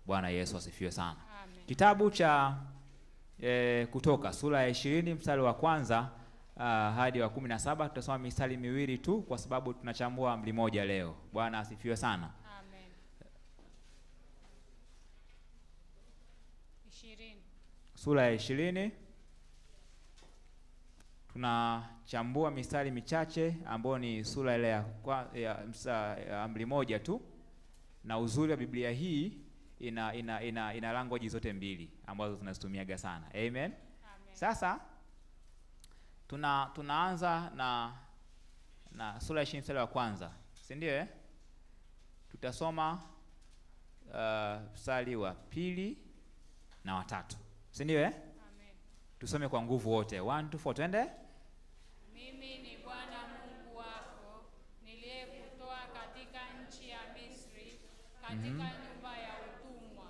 Bwana Yesu asifiwe sana. Amen. Kitabu cha Kutoka sura ya 20 mstari wa kwanza hadi wa 17, tutasoma mistari miwili tu kwa sababu tunachambua amri moja leo. Bwana asifiwe sana. Amen. 20. Sura ya 20 tunachambua mistari michache ambayo ni sura ile ya amri moja tu, na uzuri wa Biblia hii ina language zote mbili ambazo tunazitumiaga sana. Amen. Amen. Sasa tunaanza na sura ya 20 mstari wa kwanza, si ndio? Tutasoma mstari wa pili na watatu, si ndio? Amen. Tusome kwa nguvu wote. 1 2 4 twende. Mimi ni Bwana Mungu wako niliyekutoa katika nchi ya Misri, katika nyumba ya utumwa.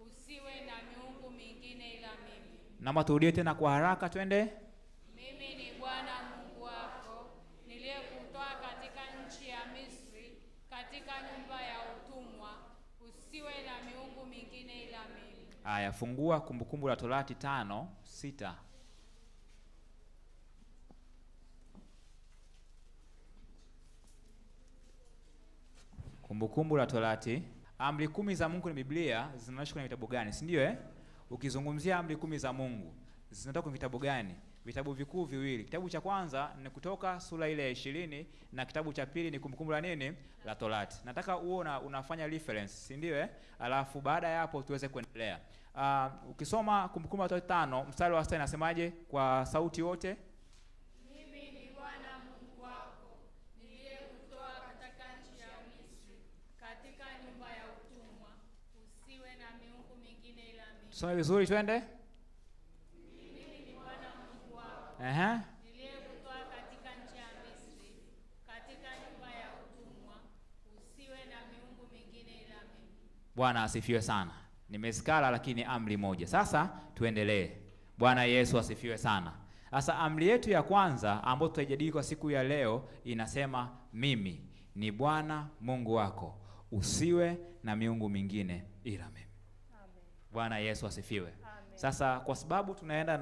Usiwe na miungu mingine ila mimi. Naomba turudie tena kwa haraka, twende. Mimi ni Bwana Mungu wako niliyekutoa katika nchi ya Misri, katika nyumba ya utumwa. Usiwe na miungu mingine ila mimi. Haya, fungua Kumbukumbu la Torati 5:6. Kumbukumbu la Torati. Amri 10 za Mungu ni Biblia zinaonyeshwa kwenye vitabu gani, si ndio? Ukizungumzia amri 10 za Mungu zinatoka kwenye vitabu gani? Vitabu vikuu viwili. Kitabu cha kwanza ni Kutoka sura ile ya 20 na kitabu cha pili ni Kumbukumbu la nini? La Torati. Nataka uone unafanya reference, si ndio? Alafu baada ya hapo tuweze kuendelea. Ukisoma Kumbukumbu la Torati 5 mstari wa 6 inasemaje kwa sauti wote? Mimi ni Bwana Mungu wako niliyekutoa katika nchi ya Misri, katika nyumba ya utumwa. Usiwe na miungu mingine ila mimi. Tusome vizuri, twende. Mimi ni Bwana Mungu wako niliyekutoa katika nchi ya Misri, katika nyumba ya utumwa. Usiwe na miungu mingine ila mimi. Bwana asifiwe sana. Nimezikala lakini amri moja. Sasa tuendelee. Bwana Yesu asifiwe sana. Sasa amri yetu ya kwanza ambayo tutaijadili kwa siku ya leo inasema, mimi ni Bwana Mungu wako, usiwe na miungu mingine ila mimi. Amen. Bwana Yesu asifiwe. Amen. Sasa kwa sababu tunaenda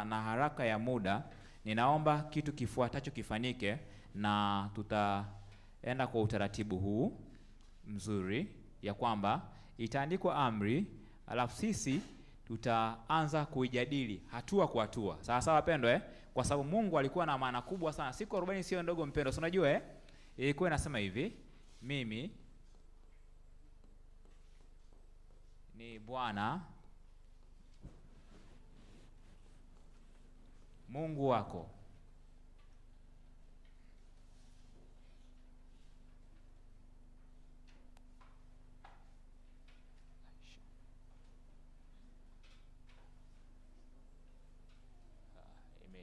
na haraka ya muda, ninaomba kitu kifuatacho kifanyike, na tutaenda kwa utaratibu huu mzuri ya kwamba itaandikwa amri, alafu sisi tutaanza kuijadili hatua kwa hatua. Sawa sawa wapendwa, kwa sababu Mungu alikuwa na maana kubwa sana. Siku 40 sio ndogo mpendwa. Si unajua ilikuwa inasema hivi, mimi ni Bwana Mungu wako.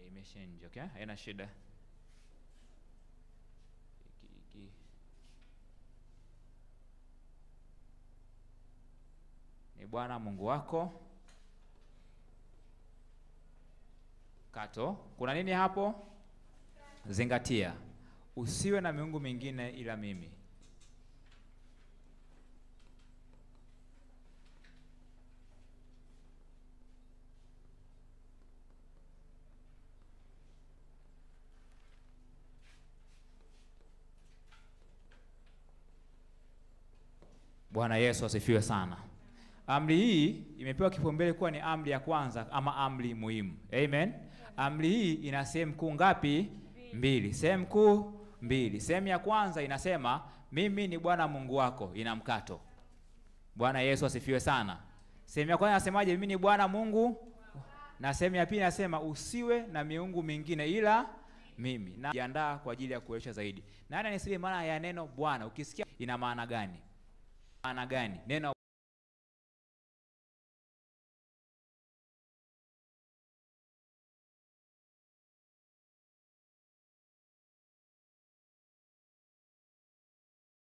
Imeshinja, okay? Haina shida. Ni Bwana Mungu wako. Kato. Kuna nini hapo? Zingatia. Usiwe na miungu mingine ila mimi. Bwana Yesu asifiwe sana. Amri hii imepewa kipaumbele kuwa ni amri ya kwanza ama amri muhimu. Amen. Amri hii ina sehemu kuu ngapi? Mbili. Sehemu kuu mbili. Sehemu ya kwanza inasema mimi ni Bwana Mungu wako, ina mkato. Bwana Yesu asifiwe sana. Sehemu ya kwanza inasemaje? Mimi ni Bwana Mungu. Na sehemu ya pili inasema usiwe na miungu mingine ila mimi. Na jiandaa kwa ajili ya kueleza zaidi. Nani anisema maana ya neno Bwana? Ukisikia ina maana gani? Maana gani? Neno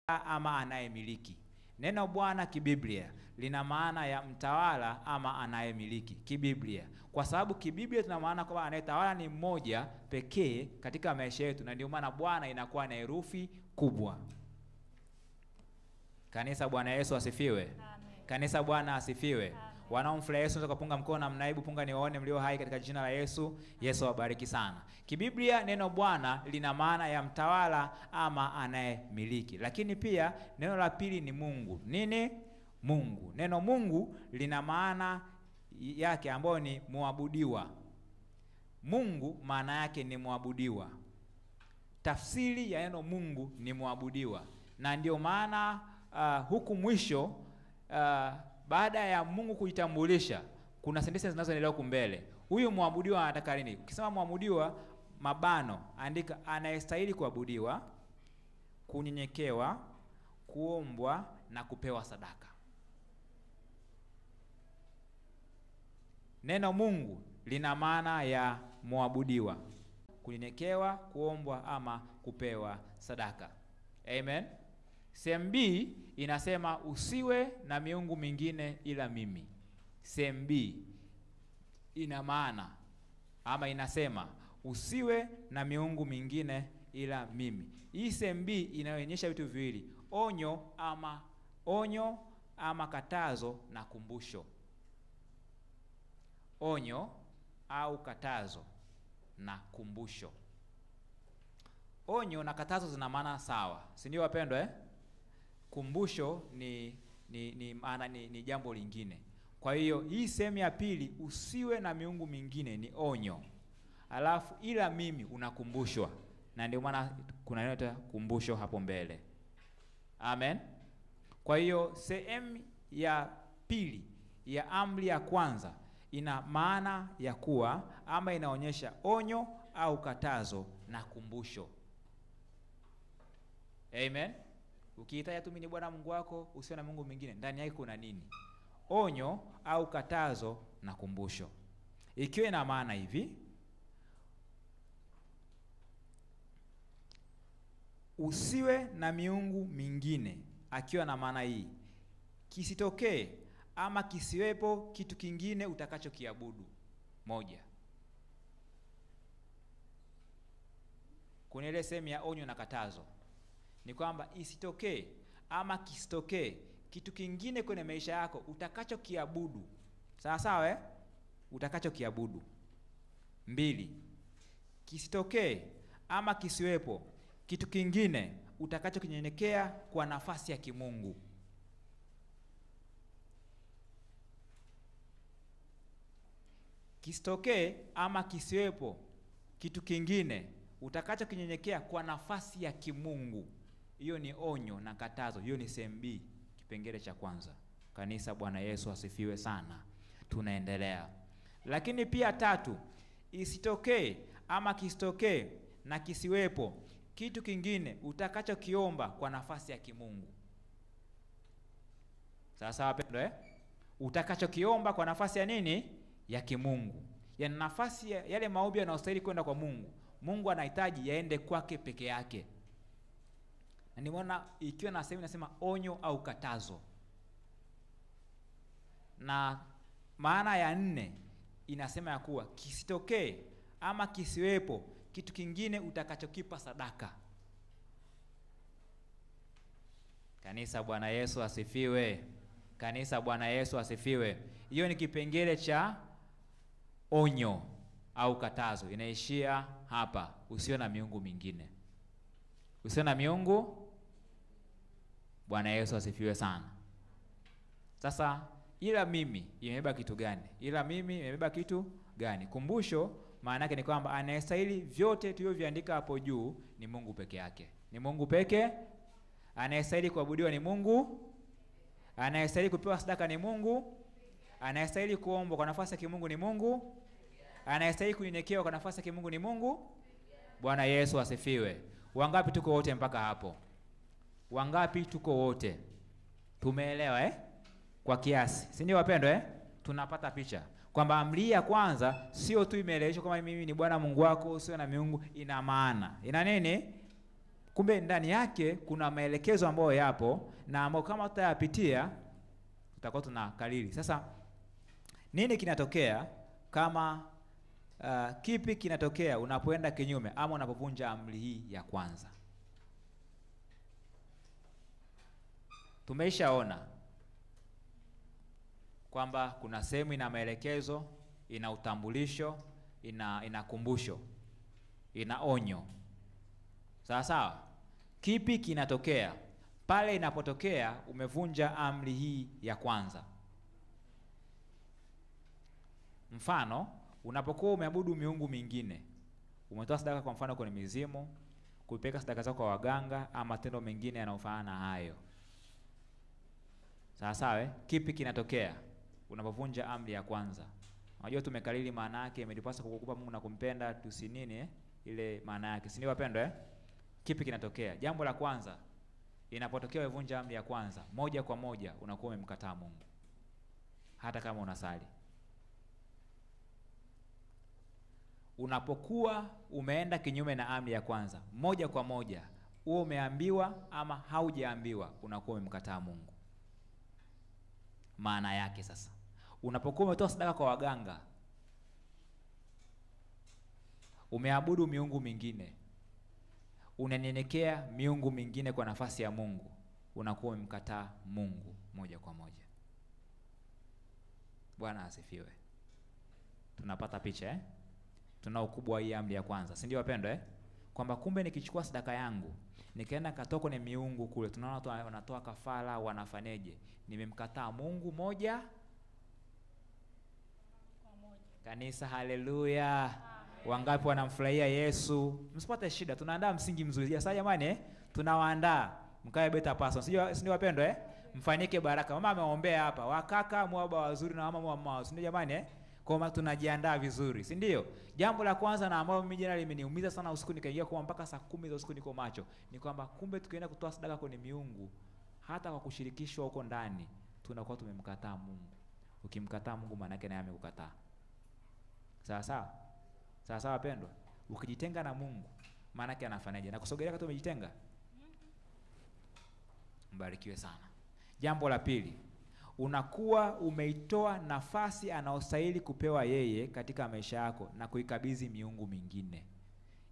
ama anayemiliki. Neno Bwana kibiblia lina maana ya mtawala ama anayemiliki kibiblia, kwa sababu kibiblia tuna maana kwamba anayetawala ni mmoja pekee katika maisha yetu, na ndio maana Bwana inakuwa na herufi kubwa. Kanisa, Bwana Yesu asifiwe. Amen. Kanisa, Bwana asifiwe. Wanaomfurahia Yesu unaweza kupunga mkono na mnaibu punga niwaone mlio hai katika jina la Yesu. Yesu awabariki sana. Kibiblia neno Bwana lina maana ya mtawala ama anayemiliki. Lakini pia neno la pili ni Mungu. Nini? Mungu. Neno Mungu lina maana yake ambayo ni muabudiwa. Mungu maana yake ni muabudiwa. Tafsiri ya neno Mungu ni muabudiwa. Na ndio maana huku mwisho baada ya Mungu kujitambulisha kuna sentences zinazoendelea huko mbele. Huyu muabudiwa anataka nini? Ukisema muabudiwa mabano andika anayestahili kuabudiwa, kunyenyekewa, kuombwa na kupewa sadaka. Neno Mungu lina maana ya muabudiwa, kunyenyekewa, kuombwa ama kupewa sadaka. Amen. Sehemu B inasema usiwe na miungu mingine ila mimi. Sehemu B ina maana ama inasema usiwe na miungu mingine ila mimi. Hii sehemu B inaonyesha vitu viwili, onyo ama katazo na kumbusho. Onyo au katazo na kumbusho. Onyo na katazo zina maana sawa, si ndio wapendwa? Kumbusho ni maana ni jambo lingine. Kwa hiyo hii sehemu ya pili, usiwe na miungu mingine, ni onyo, alafu ila mimi unakumbushwa, na ndio maana kuna neno kumbusho hapo mbele. Amen. Kwa hiyo sehemu ya pili ya amri ya kwanza ina maana ya kuwa ama inaonyesha onyo au katazo na kumbusho. Amen. Ukiitaja tu mimi ni Bwana Mungu wako, usiwe na Mungu mwingine, ndani yake kuna nini? Onyo au katazo na kumbusho. Ikiwa ina maana hivi, usiwe na miungu mingine, akiwa na maana hii, kisitokee ama kisiwepo kitu kingine utakachokiabudu. Moja. Kuna ile sehemu ya onyo na katazo ni kwamba isitokee ama kisitokee kitu kingine kwenye maisha yako utakachokiabudu. Sawa sawa utakachokiabudu. 2. Kisitokee ama kisiwepo kitu kingine utakachokinyenyekea kwa nafasi ya kimungu. Kisitokee ama kisiwepo kitu kingine utakachokinyenyekea kwa nafasi ya kimungu. Hiyo ni onyo na katazo. Hiyo ni sehemu B, kipengele cha kwanza. Kanisa, Bwana Yesu asifiwe sana. Tunaendelea. Lakini pia 3, isitokee ama kisitokee na kisiwepo kitu kingine utakachokiomba kwa nafasi ya kimungu. Sawa wapendwa utakachokiomba kwa nafasi ya nini? Ya kimungu. Yaani nafasi ya yale maombi yanayostahili kwenda kwa Mungu. Mungu anahitaji yaende kwake peke yake. Na nimeona ikiwa na sehemu inasema onyo au katazo. Na maana ya 4 inasema ya kuwa kisitokee ama kisiwepo kitu kingine utakachokipa sadaka. Kanisa, Bwana Yesu asifiwe. Kanisa, Bwana Yesu asifiwe. Hiyo ni kipengele cha onyo au katazo. Inaishia hapa, usiwe na miungu mingine. Usiwe na miungu. Bwana Yesu asifiwe sana. Sasa ila mimi imebeba kitu gani? Ila mimi imebeba kitu gani? Kumbusho maana yake ni kwamba anayestahili vyote tulivyoviandika hapo juu ni Mungu peke yake. Ni Mungu peke. Anayestahili kuabudiwa ni Mungu. Anayestahili kupewa sadaka ni Mungu. Anayestahili kuombwa kwa nafasi ya kimungu ni Mungu. Anayestahili kunyenyekewa kwa nafasi ya kimungu ni Mungu. Bwana Yesu asifiwe. Wangapi tuko wote mpaka hapo? Wangapi tuko wote? Tumeelewa kwa kiasi, si ndio wapendwa Tunapata picha kwamba amri ya kwanza sio tu imeeleweshwa kama mimi ni Bwana Mungu wako, usiwe na miungu. Ina maana, ina nini? Kumbe ndani yake kuna maelekezo ambayo yapo na ambayo kama tutayapitia tutakuwa tunakalili. Sasa nini kinatokea kama kipi kinatokea unapoenda kinyume ama unapovunja amri hii ya kwanza? Tumeishaona kwamba kuna sehemu ina maelekezo, ina utambulisho, ina kumbusho, ina onyo. Sawa sawa? Kipi kinatokea pale inapotokea umevunja amri hii ya kwanza? Mfano, unapokuwa umeabudu miungu mingine, umetoa sadaka kwa mfano kwenye mizimu, kupeleka sadaka zako kwa waganga ama matendo mengine yanayofanana na hayo. Sawa sawa? Kipi kinatokea unapovunja amri ya kwanza? Unajua tumekalili maana yake, imetupasa kukupa Mungu na kumpenda tusinini ile maana yake. Si ndio wapendwa Kipi kinatokea? Jambo la kwanza, inapotokea uvunja amri ya kwanza, moja kwa moja unakuwa umemkataa Mungu. Hata kama unasali. Unapokuwa umeenda kinyume na amri ya kwanza, moja kwa moja, uwe umeambiwa ama haujaambiwa, unakuwa umemkataa Mungu. Maana yake sasa, unapokuwa umetoa sadaka kwa waganga, umeabudu miungu mingine, unanyenyekea miungu mingine kwa nafasi ya Mungu, unakuwa umemkataa Mungu moja kwa moja. Bwana asifiwe. Tunapata picha Tuna ukubwa wa hii amri ya kwanza, si ndio wapendwa Kwamba kumbe nikichukua sadaka yangu, nikaenda katoa kwenye miungu kule, tunaona watu wanatoa kafara, wanafanyeje? Nimemkataa Mungu moja kwa moja. Kanisa, haleluya. Wangapi wanamfurahia Yesu? Msipate shida, tunaandaa msingi mzuri. Sasa jamani tunawaandaa mkae beta paso. Sio wapendwa Mfanyike baraka. Mama ameombea hapa. Wakaka mwaba wazuri na mama mwa. Sio jamani Kwa tunajiandaa vizuri, si ndio? Jambo la kwanza na ambalo mimi jana limeniumiza sana usiku, nikaingia kwa mpaka saa 10 za usiku niko macho, ni kwamba kumbe tukienda kutoa sadaka kwenye miungu, hata kwa kushirikishwa huko ndani, tunakuwa tumemkataa Mungu. Ukimkataa Mungu maana yake naye amekukataa. Sawa sawa? Sawa sawa wapendwa? Ukijitenga na Mungu, maana yake anafanyaje? Na kusogelea kama umejitenga? Mbarikiwe sana. Jambo la pili, unakuwa umeitoa nafasi anaostahili kupewa yeye katika maisha yako na kuikabidhi miungu mingine.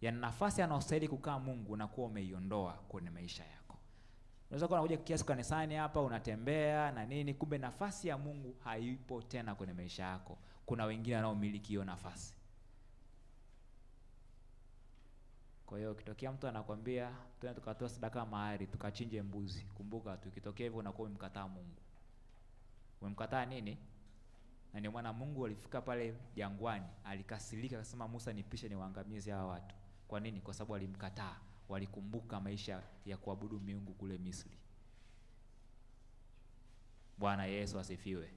Yaani nafasi anaostahili kukaa Mungu unakuwa umeiondoa kwenye maisha yako. Unaweza kuwa unakuja kiasi kanisani hapa, unatembea na nini, kumbe nafasi ya Mungu haipo tena kwenye maisha yako. Kuna wengine wanaomiliki hiyo nafasi. Kwa hiyo ukitokea mtu anakuambia twende tukatoa sadaka mahali, tukachinje mbuzi, kumbuka tukitokea hivyo unakuwa umemkataa Mungu. Umemkataa nini? Na ndio maana Mungu alifika pale jangwani, alikasirika akasema Musa, nipishe niwaangamize hawa watu. Kwa nini? Kwa sababu walimkataa, walikumbuka maisha ya kuabudu miungu kule Misri. Bwana Yesu asifiwe.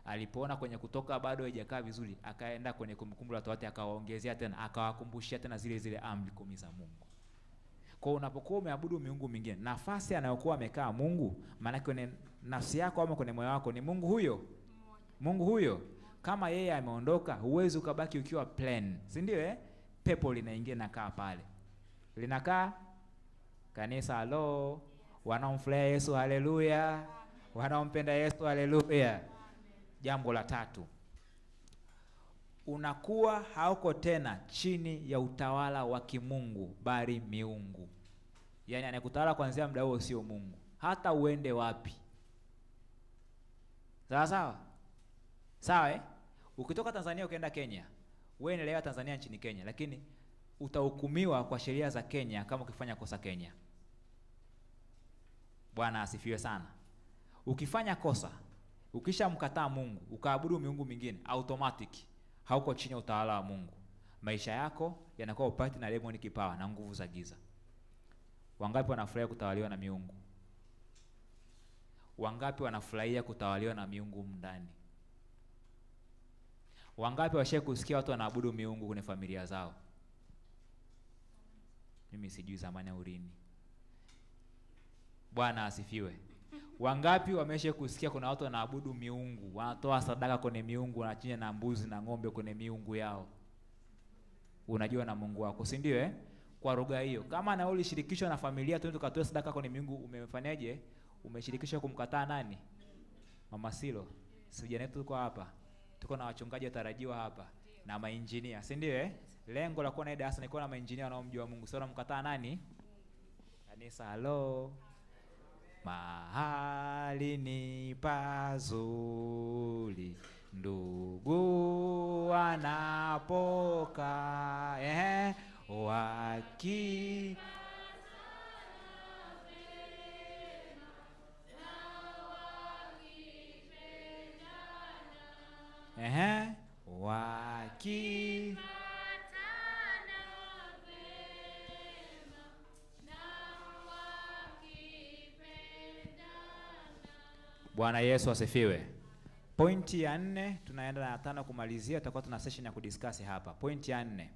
Alipoona kwenye Kutoka bado haijakaa vizuri, akaenda kwenye Kumbukumbu la Torati akawaongezea tena, akawakumbushia tena zile amri 10 za Mungu. Kwa unapokuwa umeabudu miungu mingine, nafasi anayokuwa amekaa Mungu, maana kwenye nafsi yako ama kwenye moyo wako ni Mungu huyo. Mungu huyo. Kama yeye ameondoka, huwezi ukabaki ukiwa plain. Si ndio Pepo linaingia na kaa pale. Linakaa kanisa, halo. Wanaomfurahia Yesu, haleluya. Wanaompenda Yesu, haleluya. Jambo la tatu, unakuwa hauko tena chini ya utawala wa kimungu bali miungu. Yaani anayekutawala kuanzia muda huo sio Mungu, hata uende wapi. Sawa sawa? Sawa Ukitoka Tanzania ukaenda Kenya, wewe endelea Tanzania nchini Kenya, lakini utahukumiwa kwa sheria za Kenya kama ukifanya kosa Kenya. Bwana asifiwe sana. Ukifanya kosa, ukishamkataa Mungu, ukaabudu miungu mingine, automatic hauko chini ya utawala wa Mungu. Maisha yako yanakuwa upati na demoni kipawa na nguvu za giza. Wangapi wanafurahia kutawaliwa na miungu? Wangapi wanafurahia kutawaliwa na miungu ndani? Wangapi washaye kusikia watu wanaabudu miungu kwenye familia zao? Mimi sijui zamani ya urini. Bwana asifiwe. Wangapi wamesha kusikia kuna watu wanaabudu miungu, wanatoa sadaka kwenye miungu, wanachinja na mbuzi na ng'ombe kwenye miungu yao? Unajua na Mungu wako, si ndio Kwa lugha hiyo, kama na ulishirikishwa na familia tu tukatoa sadaka kwenye miungu, umefanyaje? Umeshirikishwa kumkataa nani? Mama Silo. Sijana tuko hapa. Tuko na wachungaji watarajiwa hapa na mainjinia, si ndio Lengo la kuwa na darasa ni kuwa na mainjinia wanaomjua Mungu. Sasa unamkataa nani? Kanisa, halo. Mahali ni pazuri wanapokaa waki waki Bwana Yesu asifiwe. Pointi ya 4 tunaenda na 5 kumalizia, tutakuwa tuna session ya kudiscuss hapa. Pointi ya 4.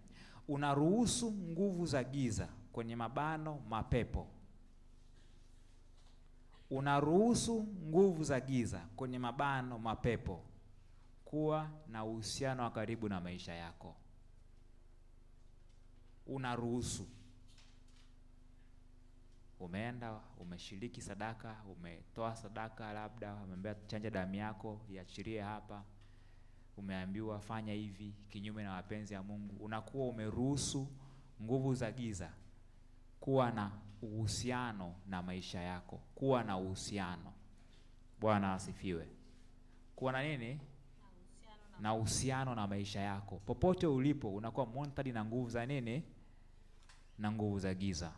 Unaruhusu nguvu za giza kwenye mabano mapepo. Unaruhusu nguvu za giza kwenye mabano mapepo kuwa na uhusiano wa karibu na maisha yako. Unaruhusu. Umeenda, umeshiriki sadaka, umetoa sadaka, labda umeambiwa chanja damu yako iachilie hapa, umeambiwa fanya hivi kinyume na mapenzi ya Mungu. Unakuwa umeruhusu nguvu za giza kuwa na uhusiano na maisha yako, kuwa na uhusiano. Bwana asifiwe. Kuwa na nini? Na uhusiano na maisha yako. Popote ulipo unakuwa monitored na nguvu za nini? Na nguvu za giza.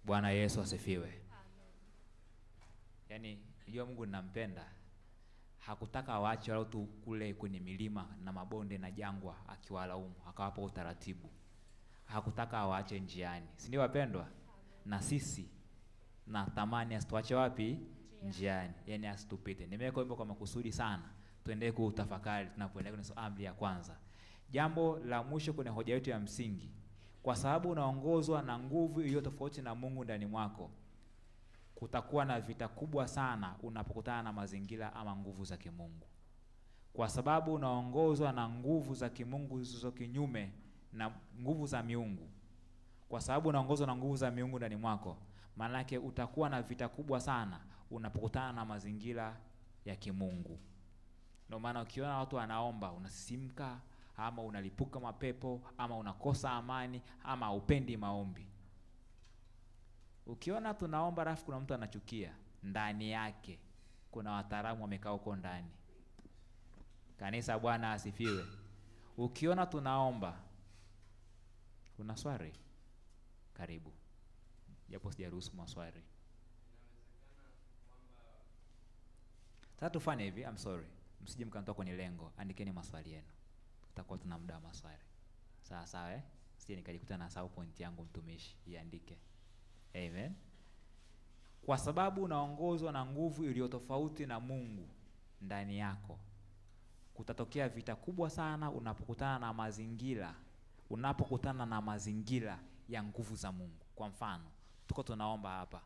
Bwana Yesu asifiwe. Yaani, unajua Mungu ninampenda. Hakutaka waache wale tu kule kwenye milima na mabonde na jangwa akiwalaumu, akawapa utaratibu. Hakutaka waache njiani. Si ndio wapendwa? Na sisi na tamani asituache wapi? Njiani. Yaani asitupite. Nimeweka wimbo kwa makusudi sana. Tuendelee kutafakari tunapoendelea kwenye amri ya kwanza. Jambo la mwisho kwenye hoja yetu ya msingi. Kwa sababu unaongozwa na nguvu iliyo tofauti na Mungu ndani mwako, kutakuwa na vita kubwa sana unapokutana na mazingira ama nguvu za kimungu. Kwa sababu unaongozwa na nguvu za kimungu zilizo kinyume na nguvu za miungu. Kwa sababu unaongozwa na nguvu za miungu ndani mwako, maana yake utakuwa na vita kubwa sana unapokutana na mazingira ya kimungu. Ndio maana ukiona watu wanaomba unasisimka, ama unalipuka mapepo, ama unakosa amani, ama upendi maombi. Ukiona tunaomba rafu kuna mtu anachukia, ndani yake kuna wataalamu wamekaa huko ndani. Kanisa, Bwana asifiwe. Ukiona tunaomba, kuna swali? Karibu. Japo sijaruhusu maswali. Sasa tufanye hivi, I'm sorry. Msije mkanitoa kwenye lengo, andikeni maswali yenu. Tutakuwa tuna muda wa maswali. Sawa sawa Sije nikajikuta na sawa point yangu mtumishi, iandike. Amen. Kwa sababu unaongozwa na nguvu iliyo tofauti na Mungu ndani yako, kutatokea vita kubwa sana unapokutana na mazingira ya nguvu za Mungu. Kwa mfano, tuko tunaomba hapa.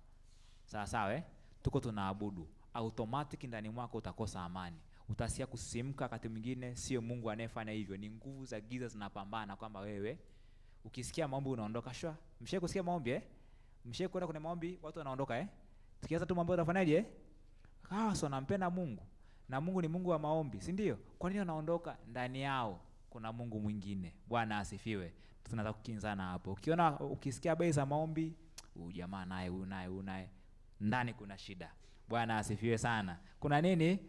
Sawa sawa Tuko tunaabudu. Automatic ndani mwako utakosa amani. Utasikia kusimka, wakati mwingine sio Mungu anayefanya hivyo, ni nguvu za giza zinapambana kwamba wewe ukisikia maombi unaondoka. Shwa, mshaye kusikia maombi mshaye kwenda kwenye maombi watu wanaondoka Tukianza tu mambo utafanyaje? So nampenda Mungu na Mungu ni Mungu wa maombi, si ndio? Kwa nini wanaondoka? Ndani yao kuna Mungu mwingine. Bwana asifiwe. Tunataka kukinzana hapo. Ukisikia habari za maombi, jamaa naye unaye ndani kuna shida. Bwana asifiwe sana. Kuna nini?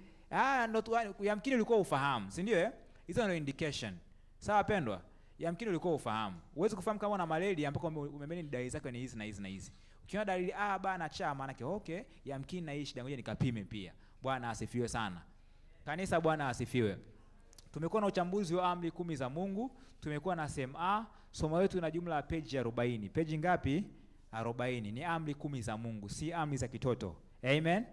Ndo yamkini ulikuwa ufahamu, si ndio Hizo ndio indication. Sawa pendwa? Yamkini ulikuwa ufahamu. Uweze kufahamu kama una malaria mpaka umemeni dalili zake ni hizi na hizi na hizi. Ukiona dalili bana cha maana yake okay, yamkini na hii shida, ngoja nikapime pia. Bwana asifiwe sana. Kanisa, Bwana asifiwe. Tumekuwa na uchambuzi wa amri 10 za Mungu. Tumekuwa na sehemu A. Somo letu ina jumla ya page 40. Page ngapi? 40. Ni amri 10 za Mungu, si amri za kitoto. Amen.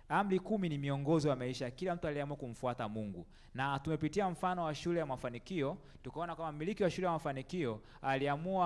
Amri 10 ni miongozo wa maisha kila mtu aliyeamua kumfuata Mungu. Na tumepitia mfano wa shule ya mafanikio, tukaona kama mmiliki wa shule ya mafanikio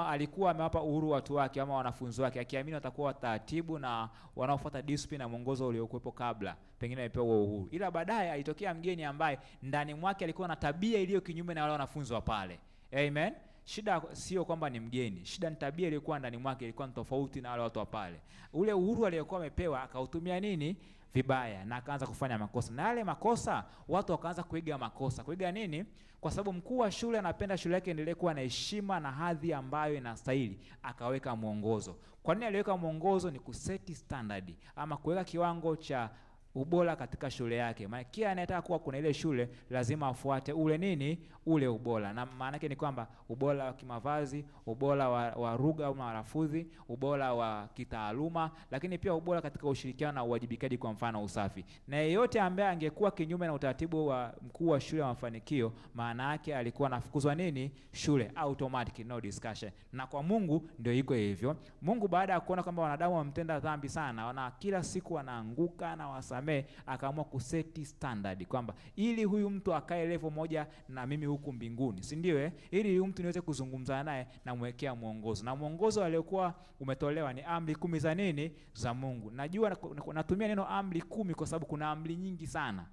alikuwa amewapa uhuru watu wake ama wanafunzi wake, akiamini watakuwa taratibu na wanaofuata discipline na mwongozo uliokuwepo kabla, pengine amepewa uhuru. Ila baadaye alitokea mgeni ambaye ndani mwake alikuwa na tabia iliyo kinyume na wale wanafunzi wa pale. Amen. Shida sio kwamba ni mgeni, shida ni tabia iliyokuwa ndani mwake ilikuwa ni tofauti na wale watu wa pale. Ule uhuru aliyokuwa amepewa akautumia nini? vibaya na akaanza kufanya makosa, na yale makosa watu wakaanza kuiga makosa. Kuiga nini? Kwa sababu mkuu wa shule anapenda shule yake endelee kuwa na heshima na hadhi ambayo inastahili, akaweka mwongozo. Kwa nini aliweka mwongozo? Ni kuseti standard ama kuweka kiwango cha ubora katika shule yake. Maana kila anayetaka kuwa kuna ile shule lazima afuate ule nini? Ule ubora. Na maana yake ni kwamba ubora wa kimavazi, ubora wa lugha au wanafunzi, ubora wa kitaaluma, lakini pia ubora katika ushirikiano na uwajibikaji, kwa mfano usafi. Na yeyote ambaye angekuwa kinyume na utaratibu wa mkuu wa shule wa mafanikio, maana yake alikuwa anafukuzwa nini? Shule, automatic, no discussion. Na kwa Mungu ndio iko hivyo. Mungu baada ya kuona kwamba wanadamu wamtenda dhambi sana, wana kila siku wanaanguka na wasamee, akaamua kuseti standard kwamba ili huyu mtu akae level moja na mimi huku mbinguni, si ndio? Ili huyu mtu niweze kuzungumza naye na mwekea mwongozo. Na mwongozo aliokuwa umetolewa ni amri 10 za nini? Za Mungu. Najua natumia neno amri 10 kwa sababu kuna amri nyingi sana.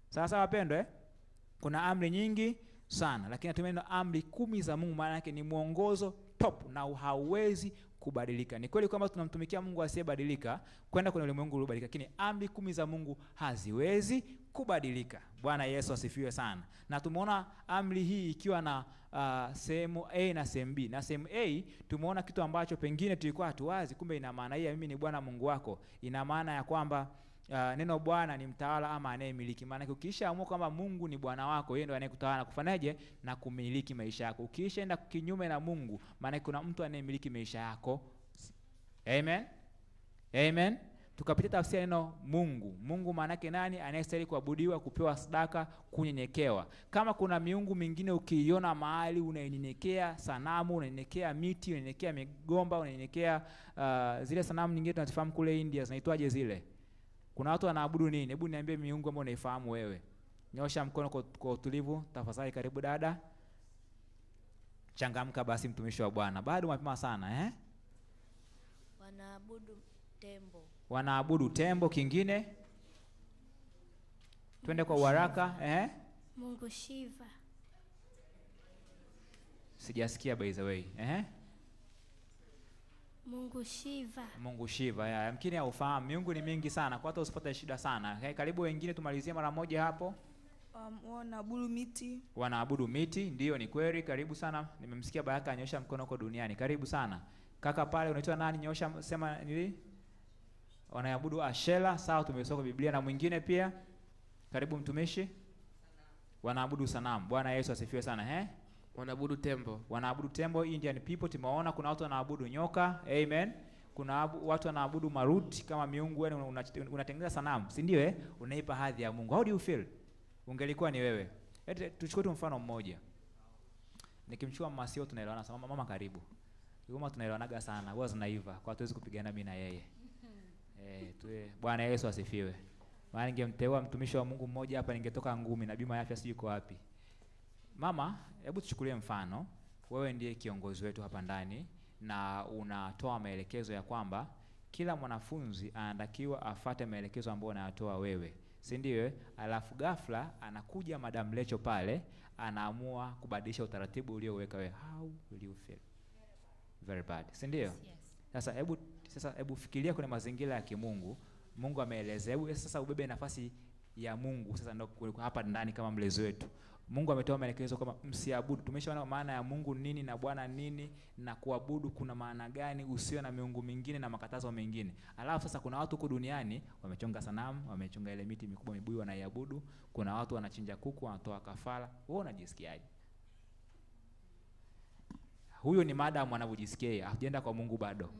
Sawa sawa wapendwa, kuna amri nyingi sana, lakini natumia neno amri 10 za Mungu, maana yake ni mwongozo top na hauwezi kubadilika. Ni kweli kwamba tunamtumikia Mungu asiyebadilika kwenda kwenye ulimwengu uliobadilika, lakini amri 10 za Mungu haziwezi kubadilika. Bwana Yesu asifiwe sana. Na tumeona amri hii ikiwa na sehemu A na sehemu B. Na sehemu A tumeona kitu ambacho pengine tulikuwa hatuwazi, kumbe ina maana hii, mimi ni Bwana Mungu wako. Ina maana ya kwamba neno Bwana ni mtawala ama anayemiliki. Maana ukishaamua kwamba Mungu ni Bwana wako, yeye ndiye anayekutawala na kufanyaje? Na kumiliki maisha yako. Ukishaenda kinyume na Mungu, maana kuna mtu anayemiliki maisha yako. Amen. Amen. Tukapitia tafsiri neno Mungu. Mungu maana yake nani? Anayestahili kuabudiwa, kupewa sadaka, kunyenyekewa. Kama kuna miungu mingine ukiiona mahali, unanyenyekea sanamu, unanyenyekea miti, unanyenyekea migomba, unanyenyekea zile sanamu nyingine tunazifahamu kule India, zinaitwaje zile? Kuna watu wanaabudu nini? Hebu niambie miungu ambayo unaifahamu wewe. Nyosha mkono kwa utulivu tafadhali. Karibu dada. Changamka basi mtumishi wa Bwana. Bado mapema sana Wanaabudu tembo. Wanaabudu tembo. Kingine? Twende kwa haraka. Mungu Shiva. Sijasikia by the way. Mungu Shiva. Mungu Shiva. Yamkini haufahamu. Miungu ni mingi sana, kwa hata usipate shida sana. Karibu wengine tumalizie mara moja hapo. Wanaabudu miti. Wanaabudu miti, ndio ni kweli. Karibu sana. Nimemsikia Baraka anyosha mkono kwa duniani. Karibu sana. Kaka pale unaitwa nani? Nyosha, sema nini? Wanaabudu Ashera. Sawa, tumesoma Biblia. Na mwingine pia? Karibu mtumishi. Wanaabudu sanamu. Bwana Yesu asifiwe sana. Wanaabudu tembo. Wanaabudu tembo, Indian people. Tumeona kuna watu wanaabudu nyoka. Amen. Kuna watu wanaabudu maruti kama miungu. Yaani unatengeneza sanamu, si ndio? Unaipa hadhi ya Mungu. How do you feel? Ungelikuwa ni wewe. Tuchukue tu mfano mmoja. Nikimchukua mama Sio, tunaelewana sana. Mama karibu. Kama tunaelewanaga sana, huwa zinaiva. Kwa hatuwezi kupigana mimi na yeye. Bwana Yesu asifiwe. Maana ningemteua mtumishi wa Mungu mmoja hapa, ningetoka ngumi na bima ya afya sijui iko wapi. Mama, hebu tuchukulie mfano. Wewe ndiye kiongozi wetu hapa ndani na unatoa maelekezo ya kwamba kila mwanafunzi anatakiwa afate maelekezo ambayo unayatoa wewe, si ndio? Alafu ghafla anakuja Madam Lecho pale, anaamua kubadilisha utaratibu ulioweka wewe. How will you feel? Very bad, si ndio? Sasa hebu fikiria kwenye mazingira ya kimungu. Mungu ameeleza. Hebu sasa ubebe nafasi ya Mungu sasa ndio hapa ndani kama mlezi wetu. Mungu ametoa maelekezo kama msiabudu. Tumeshaona maana ya Mungu nini na Bwana nini na kuabudu kuna maana gani, usio na miungu mingine na makatazo mengine. Alafu sasa kuna watu huko duniani wamechonga sanamu, wamechonga ile miti mikubwa mibuyu wanaiabudu. Kuna watu wanachinja kuku, wanatoa kafara. Wewe unajisikiaje? Huyo ni madamu anavyojisikia, hajaenda kwa Mungu bado.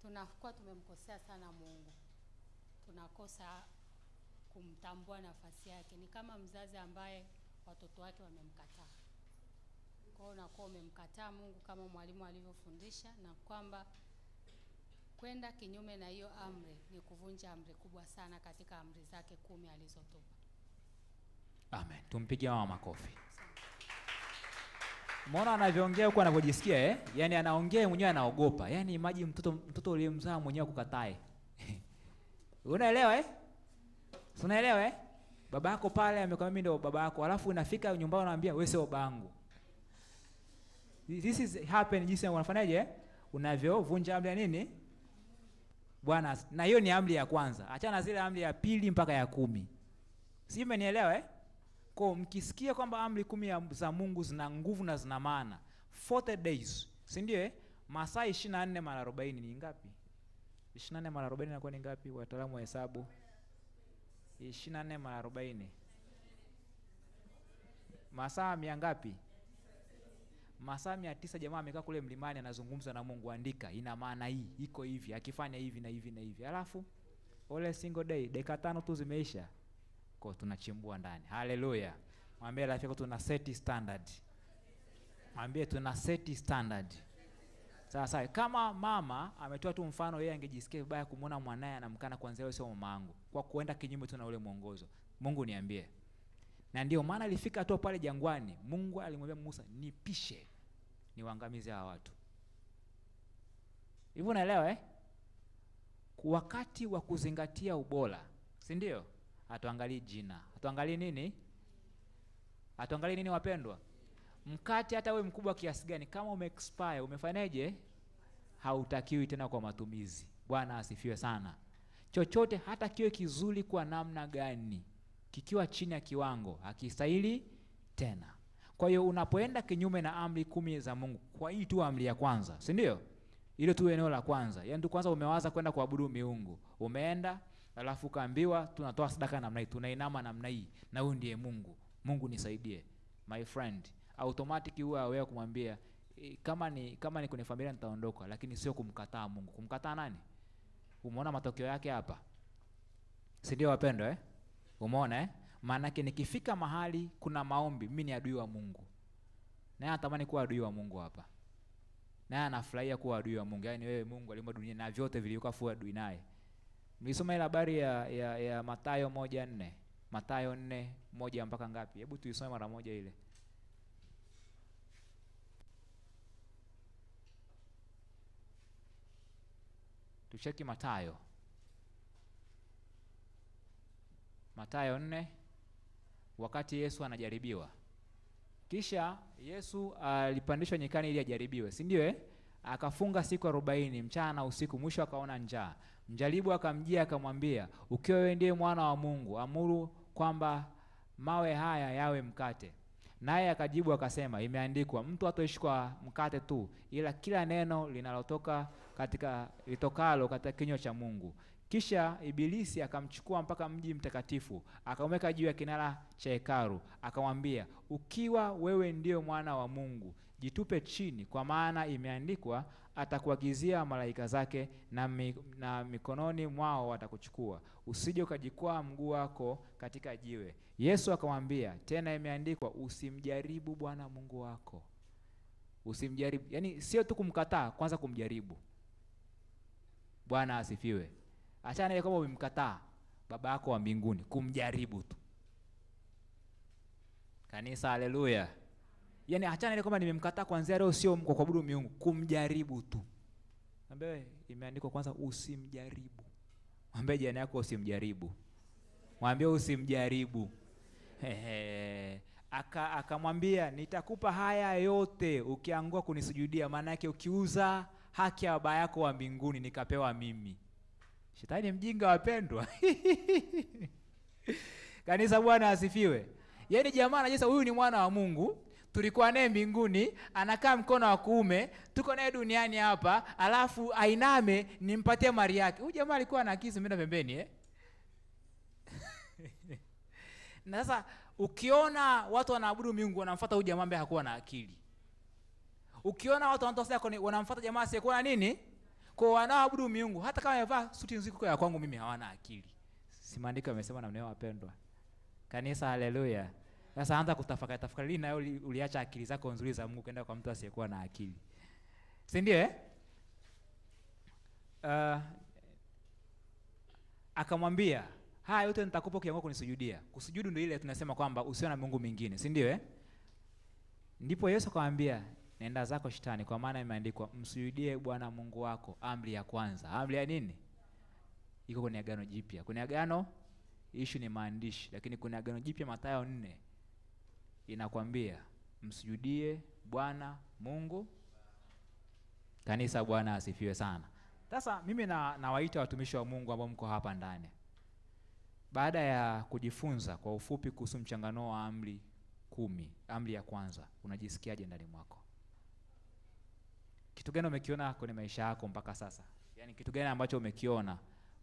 Tunakuwa tumemkosea sana Mungu. Tunakosa kumtambua nafasi yake. Ni kama mzazi ambaye watoto wake wamemkataa. Kwa hiyo unakuwa umemkataa Mungu kama mwalimu alivyofundisha, na kwamba kwenda kinyume na hiyo amri ni kuvunja amri kubwa sana katika amri zake 10 alizotupa. Amen. Tumpigie mama makofi. Mbona anavyoongea huko anavyojisikia Yaani anaongea mwenyewe anaogopa. Yaani imagine mtoto uliyemzaa mwenyewe kukatae. Unaelewa Unaelewa Baba yako pale amekwambia mimi ndio baba yako, alafu unafika nyumbani unaambia wewe sio babangu. This is happen jinsi unafanyaje? Unavyovunja amri ya nini? Bwana, na hiyo ni amri ya kwanza. Achana na zile amri ya pili mpaka ya 10. Si umenielewa eh? Kwa mkisikia kwamba amri 10 za Mungu zina nguvu na zina maana, 40 days, si ndio eh? Masaa 24 mara 40 ni ngapi? 24 mara 40 inakuwa ni ngapi wataalamu wa hesabu? 24 mara 40. Masaa 100 ngapi? Masaa 900. Jamaa amekaa kule mlimani anazungumza na Mungu, andika ina maana hii, iko hivi, akifanya hivi na hivi na hivi. Alafu ole single day, dakika 5 tu zimeisha. Kwa tunachimbua ndani. Haleluya. Mwambie rafiki yako tuna set standard. Mwambie tuna set standard. Sasa kama mama ametoa tu mfano, yeye angejisikia vibaya kumuona mwanae anamkana kwanza leo sio mama yangu, kwa kuenda kinyume tu na ule mwongozo. Mungu niambie. Na ndio maana alifika tu pale jangwani, Mungu alimwambia Musa, nipishe niwaangamize hawa watu. Hivyo unaelewa eh? Wakati wa kuzingatia ubora, si ndio? Hatuangalii jina. Hatuangalii nini? Hatuangalii nini wapendwa? Mkate hata wewe mkubwa kiasi gani, kama umeexpire, umefanyaje? Hautakiwi tena kwa matumizi. Bwana asifiwe sana. Chochote hata kiwe kizuri kwa namna gani, kikiwa chini ya kiwango hakistahili tena. Kwa hiyo unapoenda kinyume na amri 10 za Mungu, kwa hii tu amri ya kwanza, si ndio? Ile tu eneo la kwanza. Yaani tu kwanza umewaza kwenda kuabudu miungu. Umeenda alafu kaambiwa tunatoa sadaka namna hii, tunainama namna hii, na huyu ndiye Mungu. Mungu nisaidie. My friend, automatic huwa wewe kumwambia kama ni kwenye familia nitaondoka, lakini sio kumkataa Mungu. Kumkataa nani? Umeona matokeo yake hapa? Si ndio wapendwa eh? Umeona eh? Maana yake nikifika mahali kuna maombi, mimi ni adui wa Mungu. Naye anatamani kuwa adui wa Mungu hapa. Naye anafurahia kuwa adui wa Mungu. Yaani wewe Mungu aliumba dunia na vyote vilivyokuwa fu adui naye. Nilisoma ile habari ya Mathayo 1:4. Mathayo 4:1 mpaka ngapi? Hebu tuisome mara moja ile. Tucheki Mathayo 4, wakati Yesu anajaribiwa. Kisha Yesu alipandishwa nyikani ili ajaribiwe, si ndio eh? Akafunga siku 40 mchana na usiku, mwisho akaona njaa. Mjaribu akamjia akamwambia, ukiwa wewe ndiye mwana wa Mungu, amuru kwamba mawe haya yawe mkate. Naye akajibu akasema, imeandikwa, mtu hatoishi kwa mkate tu, ila kila neno litokalo katika kinywa cha Mungu. Kisha Ibilisi akamchukua mpaka mji mtakatifu, akamweka juu ya kinara cha hekalu, akamwambia, ukiwa wewe ndio mwana wa Mungu, jitupe chini, kwa maana imeandikwa, atakuagizia malaika zake na mikononi mwao watakuchukua, usije ukajikwaa mguu wako katika jiwe. Yesu akamwambia, tena imeandikwa, usimjaribu Bwana Mungu wako. Usimjaribu. Yaani sio tu kumkataa, kwanza kumjaribu. Bwana asifiwe. Achana ile kama umemkataa baba yako wa mbinguni, kumjaribu tu. Kanisa, haleluya. Yaani achana ile kama nimemkataa kwanza leo sio kwa kuabudu miungu, kumjaribu tu. Mwambie imeandikwa kwanza usimjaribu. Mwambie jirani yako usimjaribu. Mwambie usimjaribu. Akamwambia, nitakupa haya yote ukiangua kunisujudia. Maana yake ukiuza haki ya baba yako wa mbinguni nikapewa mimi. Shetani mjinga wapendwa. Kanisa, Bwana asifiwe. Yaani jamaa anajua huyu ni mwana wa Mungu, tulikuwa naye mbinguni, anakaa mkono wa kuume, tuko naye duniani hapa, alafu ainame nimpatie mali yake. Huyu jamaa alikuwa na akili menda pembeni eh? Na sasa ukiona watu wanaabudu miungu wanamfuata huyu jamaa ambaye hakuwa na akili. Ukiona watu wanamfuata jamaa asiyekuwa na nini? Kwa wanaoabudu miungu, hata kama yavaa suti nzuri kwa kwangu mimi hawana akili. Si maandiko yamesema namna hiyo wapendwa. Kanisa, haleluya. Sasa anza kutafakari lini na wewe uliacha akili zako nzuri za Mungu kwenda kwa mtu asiyekuwa na akili. Si ndio eh? Akamwambia, haya yote nitakupa ukiamua kunisujudia. Kusujudu ndio ile tunasema kwamba usiwe na Mungu mwingine, si ndio eh? Ndipo Yesu akamwambia, nenda zako shetani, kwa maana imeandikwa, msujudie Bwana Mungu wako. Amri ya kwanza. Amri ya nini? Iko kwenye Agano Jipya. Kwenye Agano issue ni maandishi, lakini kwenye Agano Jipya Mathayo 4 inakwambia msujudie Bwana Mungu. Kanisa, Bwana asifiwe sana. Sasa mimi nawaita watumishi wa Mungu ambao mko hapa ndani. Baada ya kujifunza kwa ufupi kuhusu mchanganuo wa amri 10, amri ya kwanza, unajisikiaje ndani mwako? Kitu gani umekiona kwenye maisha yako mpaka sasa? Yaani kitu gani ambacho umekiona,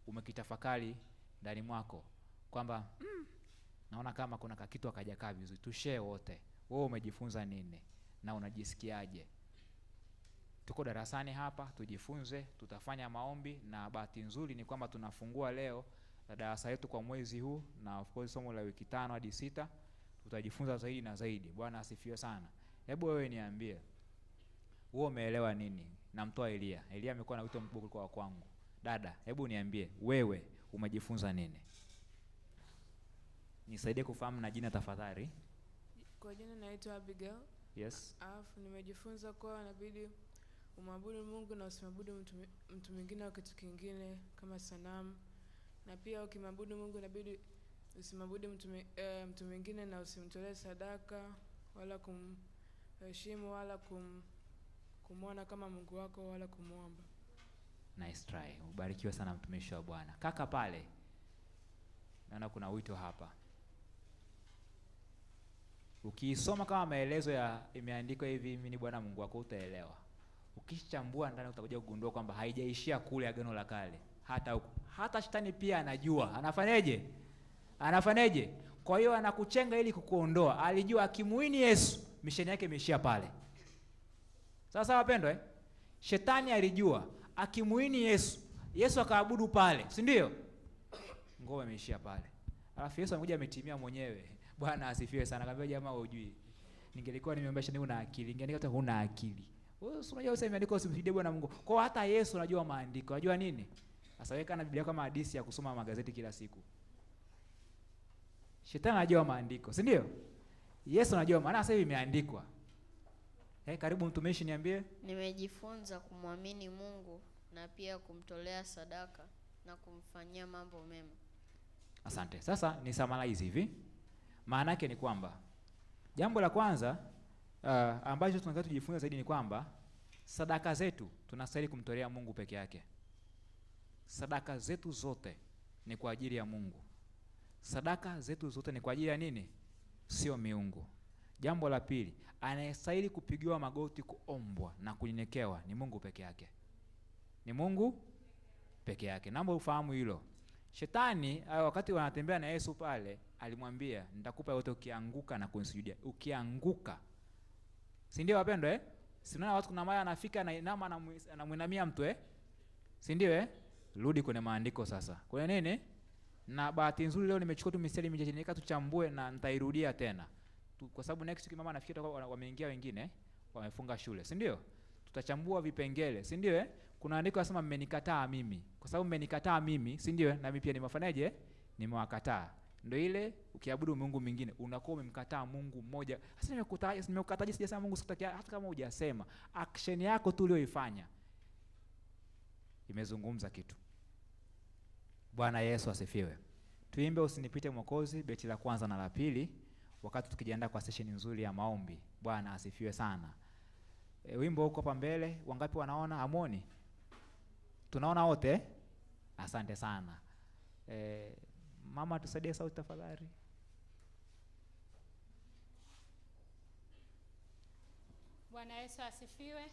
umekitafakari ndani mwako kwamba naona kama kuna kitu akajakaa vizuri. Tushare wote. Wewe umejifunza nini na unajisikiaje? Tuko darasani hapa, tujifunze, tutafanya maombi, na bahati nzuri ni kwamba tunafungua leo darasa letu kwa mwezi huu, na of course somo la wiki 5 hadi 6 tutajifunza zaidi na zaidi. Bwana asifiwe sana. Hebu wewe niambie, wewe umeelewa nini? Namtoa Elia. Elia amekuwa na wito mkubwa kwa kwangu. Dada, hebu niambie, wewe umejifunza nini? Nisaidie kufahamu na jina tafadhali. Kwa jina naitwa Abigail. Yes. Alafu nimejifunza kwa inabidi umwabudu Mungu na usimwabudu mtu mwingine au kitu kingine kama sanamu. Na pia ukimwabudu Mungu inabidi usimwabudu mtu mwingine na usimtolee sadaka wala kumheshimu wala kumwona kama Mungu wako wala kumuomba. Nice try. Ubarikiwe sana mtumishi wa Bwana. Kaka pale, naona kuna wito hapa. Ukisoma kama maelezo imeandikwa hivi, mimi ni Bwana Mungu wako, utaelewa. Ukichambua ndani utakuja kugundua kwamba haijaishia kule Agano la Kale. Hata shetani pia anajua. Anafanyaje? Kwa hiyo anakuchenga ili kukuondoa. Alijua akimuini Yesu, misheni yake imeishia pale. Sasa wapendwa, Shetani alijua akimuini Yesu akaabudu pale, si ndio? Ngoma imeishia pale. Alafu Yesu anakuja ametimia mwenyewe. Bwana asifiwe sana. Kaambia jamaa hujui. Ningelikuwa nimeomba shetani una akili. Ningeandika hata huna akili. Wewe unajua useme imeandika usimsujudie Bwana Mungu. Kwa hata Yesu anajua maandiko. Unajua nini? Sasa weka na Biblia kama hadithi ya kusoma magazeti kila siku. Shetani anajua maandiko, si ndio? Yesu anajua maana sasa hivi imeandikwa. Karibu mtumishi, niambie. Nimejifunza kumwamini Mungu na pia kumtolea sadaka na kumfanyia mambo mema. Asante. Sasa ni summarize hivi. Maana yake ni kwamba jambo la kwanza ambacho tunataka tujifunze zaidi ni kwamba sadaka zetu tunastahili kumtolea Mungu peke yake. Sadaka zetu zote ni kwa ajili ya Mungu. Sadaka zetu zote ni kwa ajili ya nini? Sio miungu. Jambo la pili, anayestahili kupigiwa magoti, kuombwa na kunyenyekewa ni Mungu peke yake. Ni Mungu peke yake. Naomba ufahamu hilo. Shetani wakati wanatembea na Yesu pale alimwambia, nitakupa yote ukianguka na kunisujudia. Ukianguka. Si ndio wapendwa Si unaona watu kuna mara anafika na inama anamuinamia mtu Si ndio Rudi kwenye maandiko sasa. Kwa nini? Na bahati nzuri leo nimechukua tu mistari michache nika tuchambue na nitairudia tena. Kwa sababu next week mama nafikiri wameingia wengine, wamefunga shule, si ndio? Tutachambua vipengele, si ndio Kuna andiko nasema mmenikataa mimi. Kwa sababu mmenikataa mimi, si ndio? Na mimi pia nimefanyaje? Nimewakataa. Ndio ile ukiabudu Mungu mwingine unakuwa umemkataa Mungu mmoja. Sasa nimekukataje sijasema Mungu sikutaki, hata kama hujasema. Action yako tu uliyoifanya imezungumza kitu. Bwana Yesu asifiwe. Tuimbe usinipite Mwokozi, beti la kwanza na la pili, wakati tukijiandaa kwa session nzuri ya maombi. Bwana asifiwe sana. Wimbo huko hapa mbele, wangapi wanaona? Amoni? Tunaona wote? Asante sana. Mama tusaidie sauti tafadhali. Bwana Yesu asifiwe.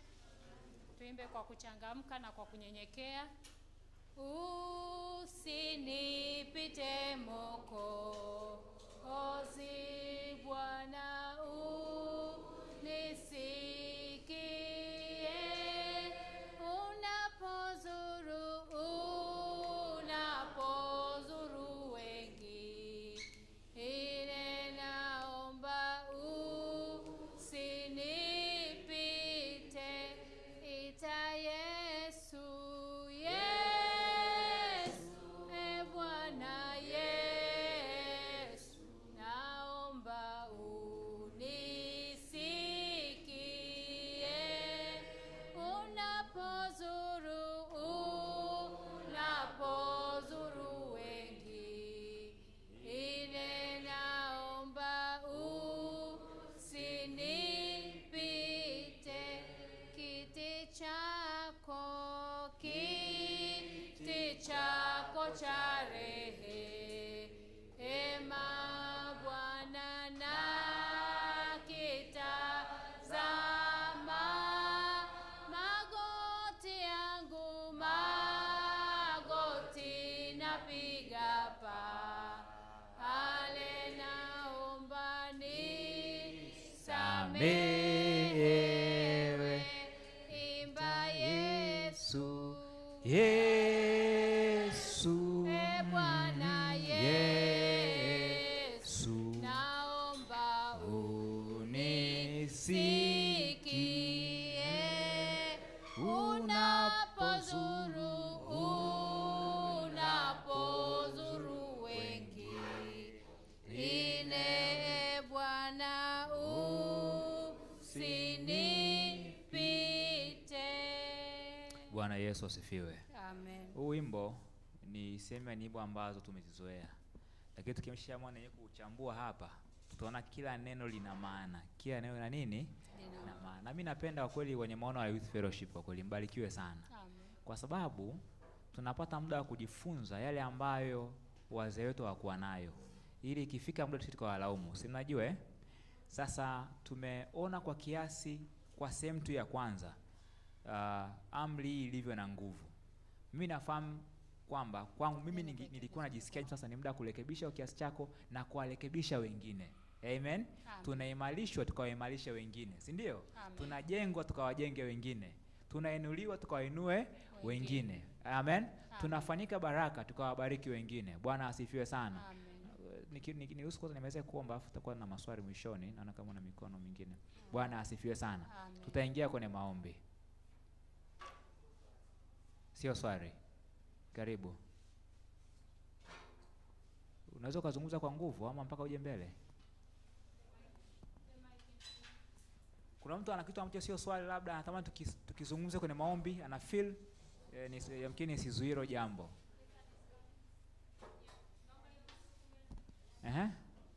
Tuimbe kwa kuchangamka na kwa kunyenyekea. Usinipite Mwokozi, Bwana unisikie, unapozuru wengi, ile naomba usinipite, ita Yesu, Bwana Yesu, naomba uni Bwana Yesu asifiwe. Amen. Huu wimbo ni sehemu ya nyimbo ambazo tumezizoea, lakini tukimshiamua na kuchambua hapa, tutaona kila neno lina maana. Kila neno na nini? Lina maana. Na mimi napenda kwa kweli kwenye maono ya Youth Fellowship, kwa kweli mbarikiwe sana. Amen. Kwa sababu tunapata muda wa kujifunza yale ambayo wazee wetu hawakuwa nayo, ili ikifika muda tusije tukawalaumu. Si mnajua Sasa tumeona kwa kiasi, kwa sehemu tu ya kwanza, amri hii ilivyo na nguvu. Mimi nafahamu kwamba kwangu mimi nilikuwa najisikia sasa ni muda wa kurekebisha kiasi chako na kuwarekebisha wengine. Amen. Tunaimarishwa tukawaimarisha wengine, si ndio? Tunajengwa tukawajenge wengine. Tunainuliwa tukawainue wengine. Amen. Tunafanyika baraka tukawabariki wengine. Bwana asifiwe sana. Amen. Niruhusu kwanza nimeweza kuomba, afu tutakuwa na maswali mwishoni. Naona kama una mikono mingine. Bwana asifiwe sana. Amen. Tutaingia kwenye maombi. Sio swali. Karibu. Unaweza kuzungumza kwa nguvu ama mpaka uje mbele? Kuna mtu ana kitu ambacho sio swali, labda anatamani tukizungumze kwenye maombi, ana feel yamkini sizuiro jambo.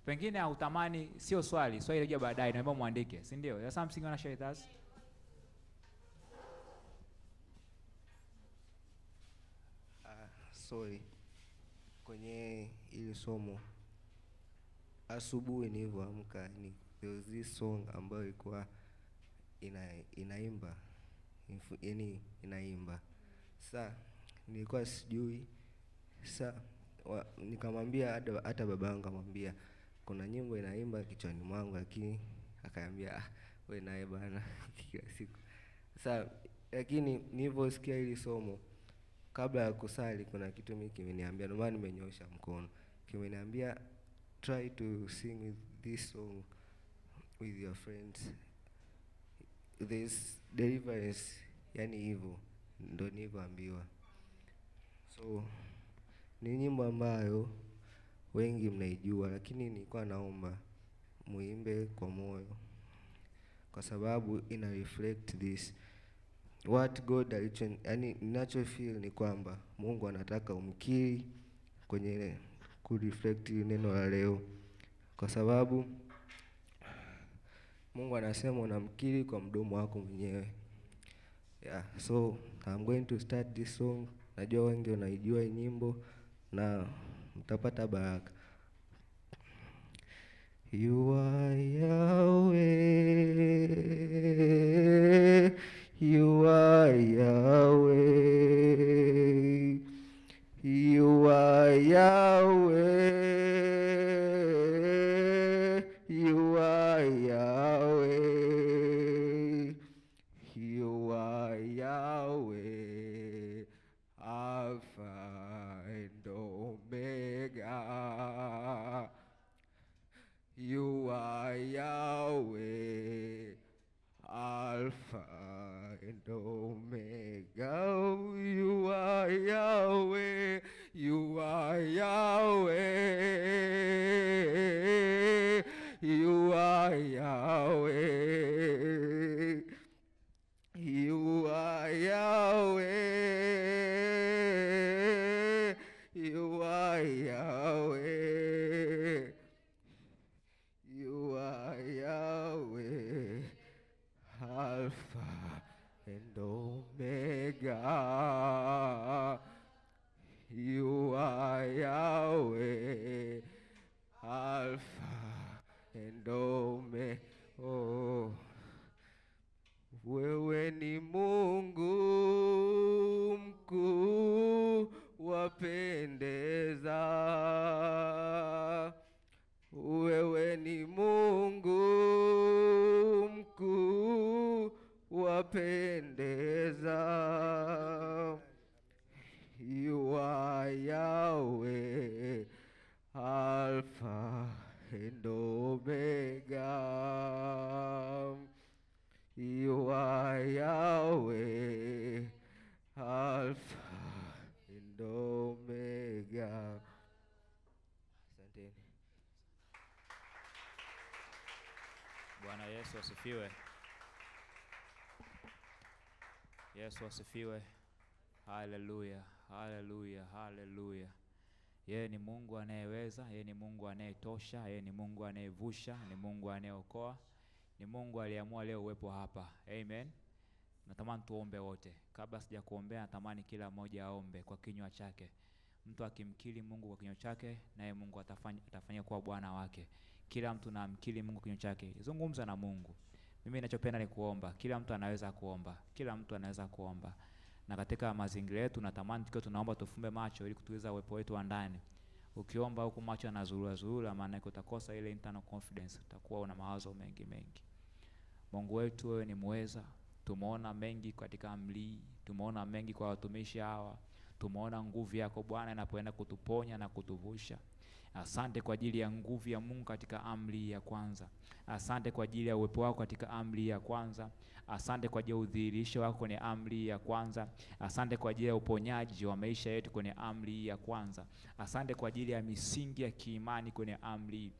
Pengine hautamani, sio swali, swali lije baadaye, naomba muandike, si ndio? There's something you want to share with us? Sorry. Kwenye ili somo asubuhi nilivyoamka, there was this song ambayo ilikuwa inaimba, yani inaimba. Sasa nilikuwa sijui. Sasa nikamwambia hata babangu, akamwambia kuna nyimbo inaimba kichwani mwangu, lakini akaniambia wewe naye bana kila siku. Sasa lakini nilivyosikia hili somo kabla ya kusali, kuna kitu mimi kimeniambia, ndio maana nimenyosha mkono. Kimeniambia try to sing with this song with your friends. This deliverance, yani hivyo ndio nilivyoambiwa. So ni nyimbo ambayo wengi mnaijua, lakini nilikuwa naomba muimbe kwa moyo, kwa sababu ina reflect this what God alicho, yani ninacho feel ni kwamba Mungu anataka umkiri kwenye ku reflect neno la leo, kwa sababu Mungu anasema unamkiri kwa mdomo wako mwenyewe. Yeah, so I'm going to start this song. Najua wengi wanaijua hii nyimbo na mtapata baraka. You are Yahweh, you are Yahweh, you are Yahweh, you are Yahweh, you are Yahweh, Alpha and Omega. You are Yahweh, Alpha and Omega. You are Yahweh, you are Yahweh, you are Yahweh, you are Yahweh, you are Yahweh, you are Yahweh, Alpha and Omega. You are Yahweh, Alpha and Omega. Oh, wewe ni Mungu mkuu, wapendeza. Wewe ni Mungu mkuu, wapendeza. You are Yahweh, Alpha and Omega. You are Yahweh, Alpha and Omega. Asante. Bwana Yesu asifiwe. Yesu asifiwe. Haleluya, haleluya, haleluya. Yeye ni Mungu anayeweza, yeye ni Mungu anayetosha, yeye ni Mungu anayevusha, ni Mungu anayeokoa. Ni Mungu aliamua leo uwepo hapa. Amen. Natamani tuombe wote. Kabla sija kuombea, natamani kila mmoja aombe kwa kinywa chake. Mtu akimkiri Mungu kwa kinywa chake, naye Mungu atafanya kuwa Bwana wake. Kila mtu na amkiri Mungu kinywa chake. Zungumza na Mungu. Mimi ninachopenda ni kuomba. Kila mtu anaweza kuomba. Kila mtu anaweza kuomba. Na katika mazingira yetu natamani tukiwa tunaomba tufumbe macho ili kutuweza uwepo wetu wa ndani. Ukiomba huku macho yanazurura, maana utakosa ile internal confidence. Utakuwa una mawazo mengi. Mungu wetu, wewe ni muweza. Tumeona mengi katika amri, tumeona mengi kwa watumishi hawa. Tumeona nguvu yako Bwana inapoenda kutuponya na kutuvusha. Asante kwa ajili ya nguvu ya Mungu katika amri ya kwanza. Asante kwa ajili ya uwepo wako katika amri ya kwanza. Asante kwa ajili ya udhihirisho wako kwenye amri ya kwanza. Asante kwa ajili ya uponyaji wa maisha yetu kwenye amri ya kwanza. Asante kwa ajili ya misingi ya kiimani kwenye amri.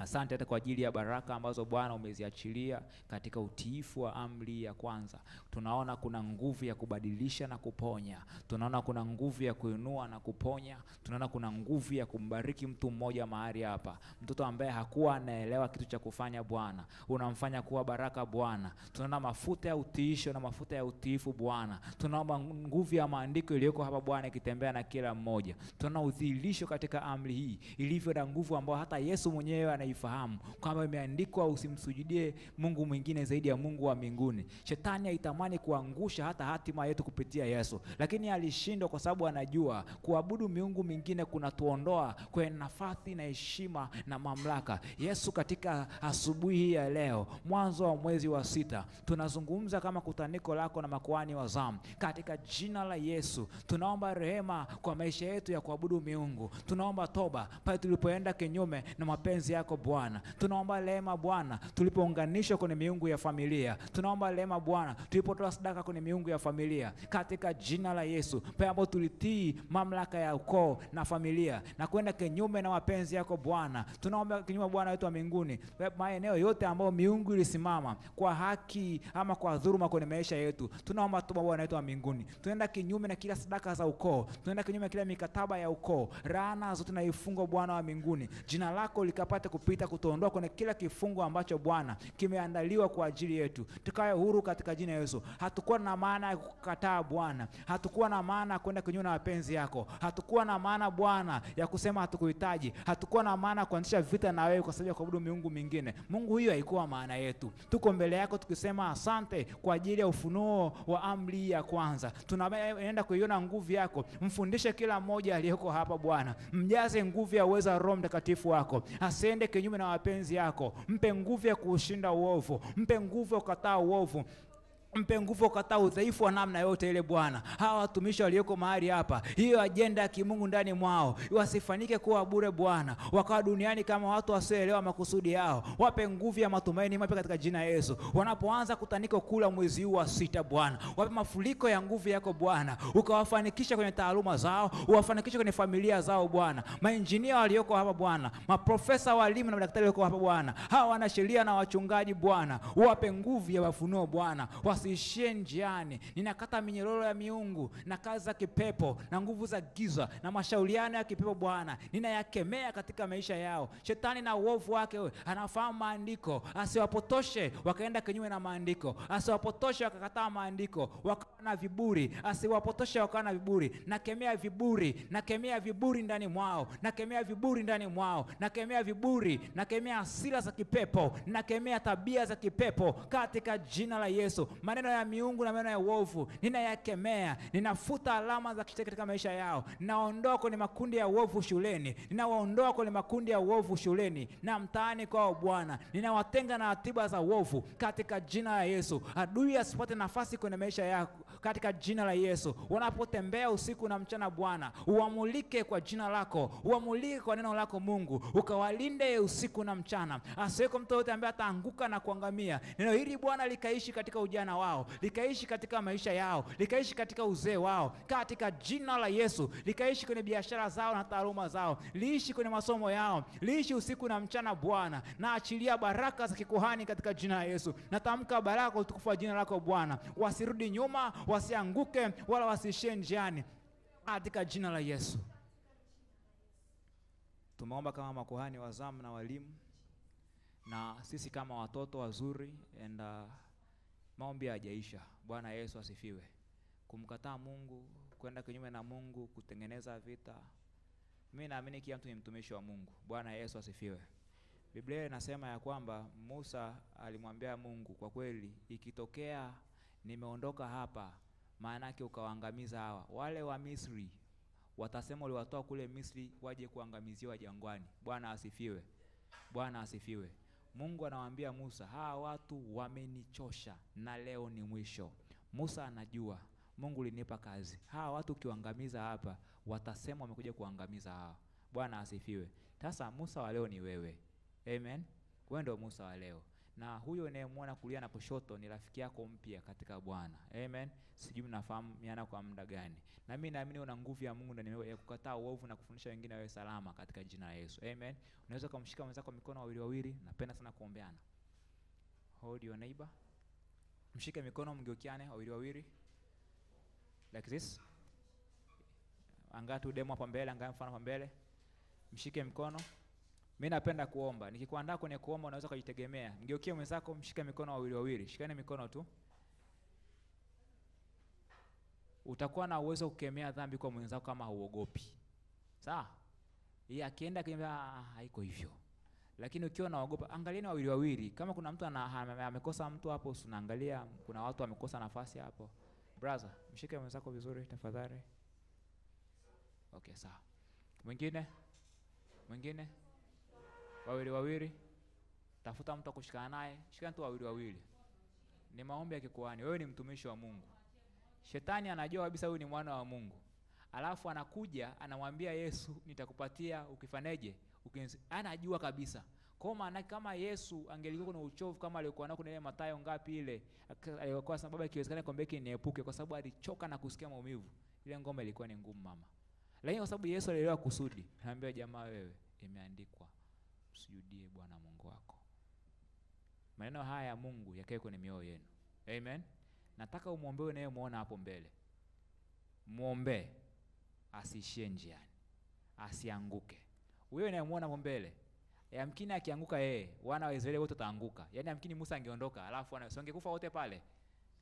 Asante hata kwa ajili ya baraka ambazo Bwana umeziachilia katika utiifu wa amri ya kwanza. Tunaona kuna nguvu ya kubadilisha na kuponya. Tunaona kuna nguvu ya kuinua na kuponya. Tunaona kuna nguvu ya kumbariki mtu mmoja mahali hapa. Mtoto ambaye hakuwa anaelewa kitu cha kufanya Bwana, unamfanya kuwa baraka Bwana. Tunaona mafuta ya utiisho na mafuta ya utiifu Bwana. Tunaomba nguvu ya maandiko iliyoko hapa Bwana ikitembea na kila mmoja. Tunaona udhihirisho katika amri hii ilivyo na nguvu ambayo hata Yesu mwenyewe anaifahamu kwamba imeandikwa usimsujudie Mungu mwingine zaidi ya Mungu wa mbinguni. Shetani haitamani kuangusha hata hatima yetu kupitia Yesu, lakini alishindwa kwa sababu anajua kuabudu miungu mingine kunatuondoa kwenye nafasi na heshima na mamlaka. Yesu, katika asubuhi ya leo, mwanzo wa mwezi wa 6, tunazungumza kama kutaniko lako na makuhani wa zamu. Katika jina la Yesu, tunaomba rehema kwa maisha yetu ya kuabudu miungu. Tunaomba toba pale tulipoenda kinyume na mapenzi yako Bwana. Tunaomba rehema Bwana tulipounganishwa kwenye miungu ya familia. Tunaomba rehema Bwana tulipotoa sadaka kwenye miungu ya familia. Katika jina la Yesu, pale ambapo tulitii mamlaka ya ukoo na familia na kwenda kinyume na mapenzi yako Bwana. Tunaomba kinyume Bwana wetu wa mbinguni, maeneo yote ambayo miungu ilisimama kwa haki ama kwa dhuluma kwenye maisha yetu. Tunaomba toba Bwana wetu wa mbinguni. Tunaenda kinyume na kila sadaka za ukoo. Tunaenda kinyume na kila mikataba ya ukoo. Laana zote na ifungo Bwana wa mbinguni. Jina lako likapate kupita kutuondoa kwenye kila kifungo ambacho Bwana kimeandaliwa kwa ajili yetu. Tukae huru katika jina Yesu. Hatukuwa na maana ya kukataa Bwana. Hatukuwa na maana ya kwenda kinyume na mapenzi yako. Hatukuwa na maana Bwana ya kusema hatukuhitaji. Hatukuwa na maana kuanzisha vita na wewe kwa sababu ya kuabudu miungu mingine. Mungu, hiyo haikuwa maana yetu. Tuko mbele yako tukisema asante kwa ajili ya ufunuo wa amri ya kwanza. Tunaenda kuiona nguvu yako. Mfundishe kila mmoja aliyeko hapa Bwana. Mjaze nguvu ya uweza wa Roho Mtakatifu wako. Asende kinyume na mapenzi yako. Mpe nguvu ya kushinda uovu. Mpe nguvu ya kukataa uovu. Mpe nguvu kukataa udhaifu wa namna yote ile Bwana. Hawa watumishi walioko mahali hapa, hiyo ajenda ya kimungu ndani mwao wasifanyike kuwa bure Bwana, wakawa duniani kama watu wasioelewa makusudi yao. Wape nguvu ya matumaini mapya katika jina Yesu. Wanapoanza kutaniko kula mwezi huu wa 6 Bwana, wape mafuriko ya nguvu yako Bwana, ukawafanikisha kwenye taaluma zao, uwafanikishe kwenye familia zao Bwana. Mainjinia walioko hapa Bwana, maprofesa, walimu na madaktari walioko hapa Bwana, hawa wanasheria na wachungaji Bwana, wape nguvu ya mafunuo Bwana, wasiishie njiani. Ninakata minyororo ya miungu na kazi za kipepo na nguvu za giza na mashauriano ya kipepo Bwana, ninayakemea katika maisha yao. Shetani na uovu wake anafahamu maandiko, asiwapotoshe wakaenda kinyume na maandiko, asiwapotoshe wakakataa maandiko wakawa na viburi, asiwapotoshe wakawa na viburi. Nakemea viburi, nakemea viburi ndani mwao, nakemea viburi ndani mwao, nakemea viburi, nakemea hasira za kipepo, nakemea tabia za kipepo katika jina la Yesu. Maneno ya miungu na maneno ya uovu ninayakemea, ninafuta alama za kitete katika maisha yao. Ninaondoa kwenye makundi ya uovu shuleni, ninawaondoa kwenye makundi ya uovu shuleni na mtaani kwao Bwana. Ninawatenga na ratiba za uovu katika jina la Yesu. Adui asipate nafasi kwenye maisha yako katika jina la Yesu. Wanapotembea usiku na mchana Bwana, uamulike kwa jina lako, uamulike kwa neno lako Mungu, ukawalinde usiku na mchana. Asiweko mtu yote ambaye ataanguka na kuangamia. Neno hili Bwana likaishi katika ujana wao, likaishi katika maisha yao, likaishi katika uzee wao, katika jina la Yesu. Likaishi kwenye biashara zao na taaluma zao, liishi kwenye masomo yao, liishi usiku na mchana Bwana. Na achilia baraka za kikuhani katika jina la Yesu. Natamka baraka utukufu wa jina lako Bwana. Wasirudi nyuma, wasianguke wala wasiishie njiani, katika jina la Yesu. Tumeomba kama makuhani, wazamu na walimu, na sisi kama watoto wazuri, and maombi hajaisha. Bwana Yesu asifiwe. Kumkataa Mungu, kwenda kinyume na Mungu, kutengeneza vita. Mimi naamini kila mtu ni mtumishi wa Mungu. Bwana Yesu asifiwe. Biblia inasema ya kwamba Musa alimwambia Mungu, kwa kweli ikitokea nimeondoka hapa, maana yake ukawaangamiza hawa, wale wa Misri watasema uliwatoa kule Misri waje kuangamiziwa jangwani. Bwana asifiwe. Bwana asifiwe. Mungu anawaambia Musa, hawa watu wamenichosha na leo ni mwisho. Musa anajua Mungu linipa kazi. Hawa watu ukiwaangamiza hapa, watasema wamekuja kuangamiza hawa. Bwana asifiwe. Sasa Musa wa leo ni wewe. Amen. Wewe ndio Musa wa leo. Na huyo unayemwona kulia na kushoto ni rafiki yako mpya katika Bwana. Amen. Sijui mnafahamu miana kwa muda gani. Na mimi naamini una nguvu ya Mungu ndani yako ya kukataa uovu na kufundisha wengine wawe salama katika jina la Yesu. Amen. Unaweza kumshika mwenzako mikono wawili wawili. Napenda sana kuombeana. Hold your neighbor. Mshike mikono, mgeukiane wawili wawili. Like this. Angaa tu demo hapa mbele, angaa mfano hapa mbele. Mshike mkono. Mimi napenda kuomba. Nikikuandaa kwenye kuomba unaweza kujitegemea. Mgeukie mwenzako, mshike mikono wawili wawili. Shikane mikono tu. Utakuwa na uwezo kukemea dhambi kwa mwenzako kama huogopi. Sawa? Yeye akienda kimbia haiko hivyo. Lakini ukiwa unaogopa, angalieni wawili wawili. Kama kuna mtu amekosa mtu hapo, unaangalia kuna watu wamekosa nafasi hapo. Brother, mshike mwenzako vizuri tafadhali. Okay, sawa. Mwingine? Mwingine? Wawili wawili. Tafuta mtu akushikana naye. Shikana tu wawili wawili. Ni maombi ya kikuhani. Wewe ni mtumishi wa Mungu. Shetani anajua kabisa huyu ni mwana wa Mungu. Alafu anakuja anamwambia Yesu, nitakupatia ukifaneje? Anajua kabisa. Kwa maana kama Yesu angelikuwa kuna uchovu kama alikuwa nao kuna ile Mathayo ngapi ile, alikuwa sababu ikiwezekana kwamba niepuke kwa sababu alichoka na kusikia maumivu. Ile ngoma ilikuwa ni ngumu mama. Lakini kwa sababu Yesu alielewa kusudi, anambia jamaa, wewe imeandikwa, msujudie Bwana Mungu wako. Maneno haya ya Mungu yakae kwenye mioyo yenu. Amen. Nataka umuombe unayemuona hapo mbele. Muombe asiishie njiani, asianguke. Wewe unayemuona hapo mbele, yamkini akianguka yeye, wana wa Israeli wote wataanguka. Yaani yamkini Musa angeondoka, alafu wangekufa wote pale.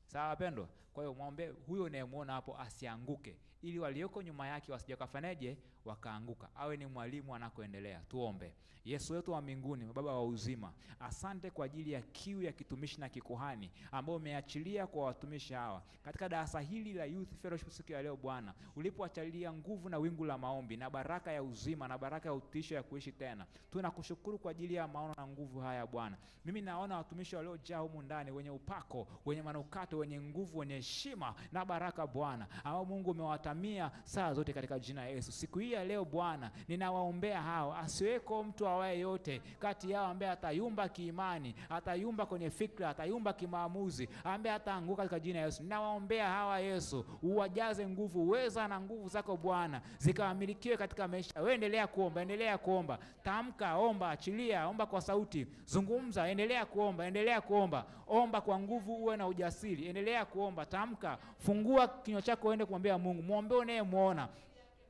Sawa wapendwa? Kwa hiyo muombe huyo unayemuona hapo asianguke, ili walioko nyuma yake wasije kafaneje wakaanguka. Awe ni mwalimu anakoendelea. Tuombe. Yesu wetu wa mbinguni, Baba wa uzima, asante kwa ajili ya kiu ya kitumishi na kikuhani ambao umeachilia kwa watumishi hawa katika darasa hili la Youth Fellowship siku ya leo. Bwana, ulipoachilia nguvu na wingu la maombi na baraka ya uzima na baraka ya utisho ya kuishi tena, tunakushukuru kwa ajili ya maono na nguvu haya Bwana. Mimi naona watumishi waliojaa humu ndani wenye upako, wenye manukato, wenye nguvu, wenye heshima na baraka Bwana, ambao Mungu umewatamia saa zote katika jina la Yesu. Siku hii ya leo Bwana, ninawaombea hao, asiweko mtu awaye yote kati yao ambaye atayumba kiimani, atayumba kwenye fikra, atayumba kimaamuzi, ambaye ataanguka katika jina la Yesu. Ninawaombea hawa Yesu, uwajaze nguvu, uweza na nguvu zako Bwana zikawamilikiwe katika maisha. Wewe endelea kuomba, endelea kuomba. Tamka, omba, achilia, omba kwa sauti, zungumza, endelea kuomba, endelea kuomba. Omba kwa nguvu, uwe na ujasiri. Endelea kuomba, tamka, fungua kinywa chako uende kumwambia Mungu. Muombe unayemuona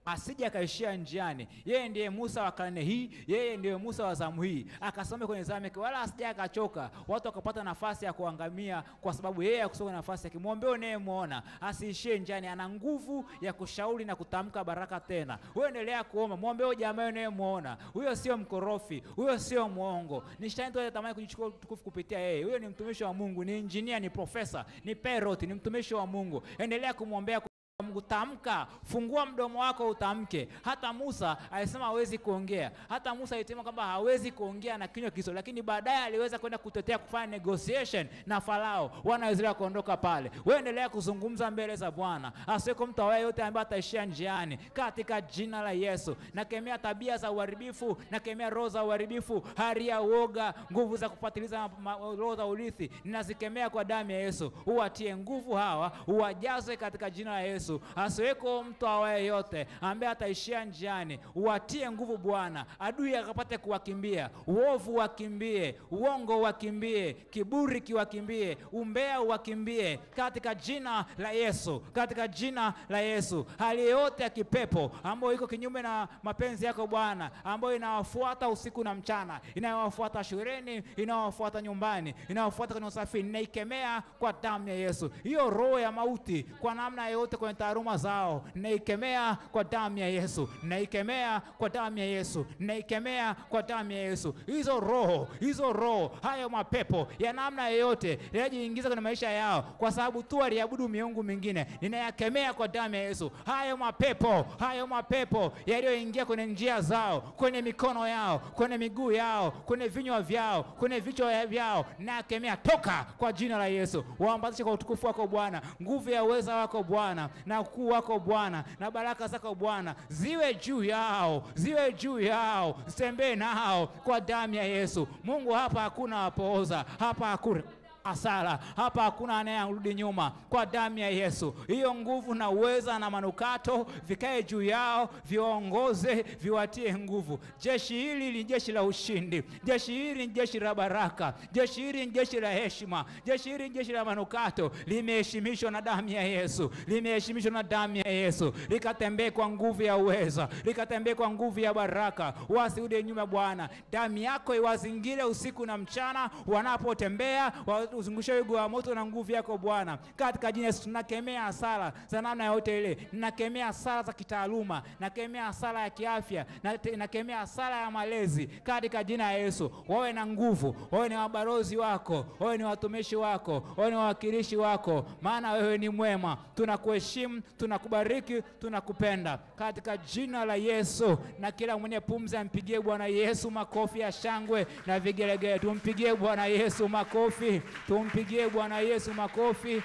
asije akaishia njiani. Yeye ndiye Musa wa karne hii, yeye ndiye Musa wa zamu hii. Akasome kwenye zamu yake, wala asije akachoka, watu wakapata nafasi ya kuangamia kwa sababu yeye akusoma nafasi yake. Muombe unayemuona asiishie njiani, ana nguvu ya kushauri na kutamka baraka tena. Wewe endelea kuomba, muombe huyo jamaa unayemuona. Huyo sio mkorofi, huyo sio muongo. Ni shetani tu anatamani kujichukua tukufu kupitia yeye. Huyo ni mtumishi wa Mungu, ni engineer, ni profesa, ni parrot, ni mtumishi wa Mungu. Endelea kumwombea. Mungu, tamka, fungua mdomo wako utamke. Hata Musa alisema hawezi kuongea. Hata Musa alisema kwamba hawezi kuongea na kinywa kiso, lakini baadaye aliweza kwenda kutetea, kufanya negotiation na Farao. Wana wa Israeli kuondoka pale. Wewe endelea kuzungumza mbele za Bwana. Asiweko mtu awaye yote ambaye ataishia njiani katika jina la Yesu. Nakemea tabia za uharibifu, nakemea roho za uharibifu, hali ya uoga, nguvu za kupatiliza roho za urithi, ninazikemea kwa damu ya Yesu. Uwatie nguvu hawa, uwajaze katika jina la Yesu. Asiweko mtu awaye yote ambaye ataishia njiani. Uwatie nguvu Bwana, adui akapate kuwakimbia, uovu wakimbie, uongo wakimbie, kiburi kiwakimbie, umbea wakimbie katika jina la Yesu, katika jina la Yesu. Hali yote ya kipepo ambayo iko kinyume na mapenzi yako Bwana, ambayo inawafuata usiku na mchana, inawafuata shuleni, inawafuata nyumbani, inawafuata kwenye usafiri, ninaikemea kwa damu ya Yesu. Hiyo roho ya mauti kwa namna yote kwenye taaluma zao, ninaikemea kwa damu ya Yesu, ninaikemea kwa damu ya Yesu, ninaikemea kwa damu ya Yesu. Hizo roho, hayo mapepo ya namna yoyote yajiingiza kwenye maisha yao kwa sababu tu waliabudu miungu mingine, ninayakemea kwa damu ya Yesu. Hayo mapepo yaliyoingia kwenye njia zao, kwenye mikono yao, kwenye miguu yao, kwenye vinywa vyao, kwenye vichwa vyao, ninayakemea, toka kwa jina la Yesu. Waambatishe kwa utukufu wako Bwana, nguvu ya uweza wako Bwana, na ukuu wako Bwana, na baraka zako Bwana ziwe juu yao, zitembee nao kwa damu ya Yesu. Mungu, hapa hakuna apooza, hapa hakuna hasara, hapa hakuna anayerudi nyuma, kwa damu ya Yesu. Hiyo nguvu na uweza na manukato vikae juu yao, viongoze, viwatie nguvu. Jeshi hili ni jeshi la ushindi, jeshi hili ni jeshi la baraka, jeshi hili ni jeshi la heshima, jeshi hili ni jeshi la manukato. Limeheshimishwa na damu ya Yesu, limeheshimishwa na damu ya Yesu. Likatembee kwa nguvu ya uweza, likatembee kwa nguvu ya baraka, wasirudi nyuma Bwana. Damu yako iwazingire usiku na mchana, wanapotembea uzungushe wigo wa moto na nguvu yako Bwana. Katika jina Yesu tunakemea hasara za namna yote ile. Nakemea hasara za kitaaluma, nakemea hasara ya kiafya, nakemea hasara ya malezi katika jina la Yesu. Wawe na nguvu, wawe ni wabarozi wako, wawe ni watumishi wako, wawe ni wawakilishi wako, maana wewe ni mwema. Tunakuheshimu, tunakubariki, tunakupenda katika jina la Yesu. Na kila mwenye pumzi ampigie Bwana Yesu makofi ya shangwe na vigelegele. Tumpigie Bwana Yesu makofi. Tumpigie Bwana Yesu makofi.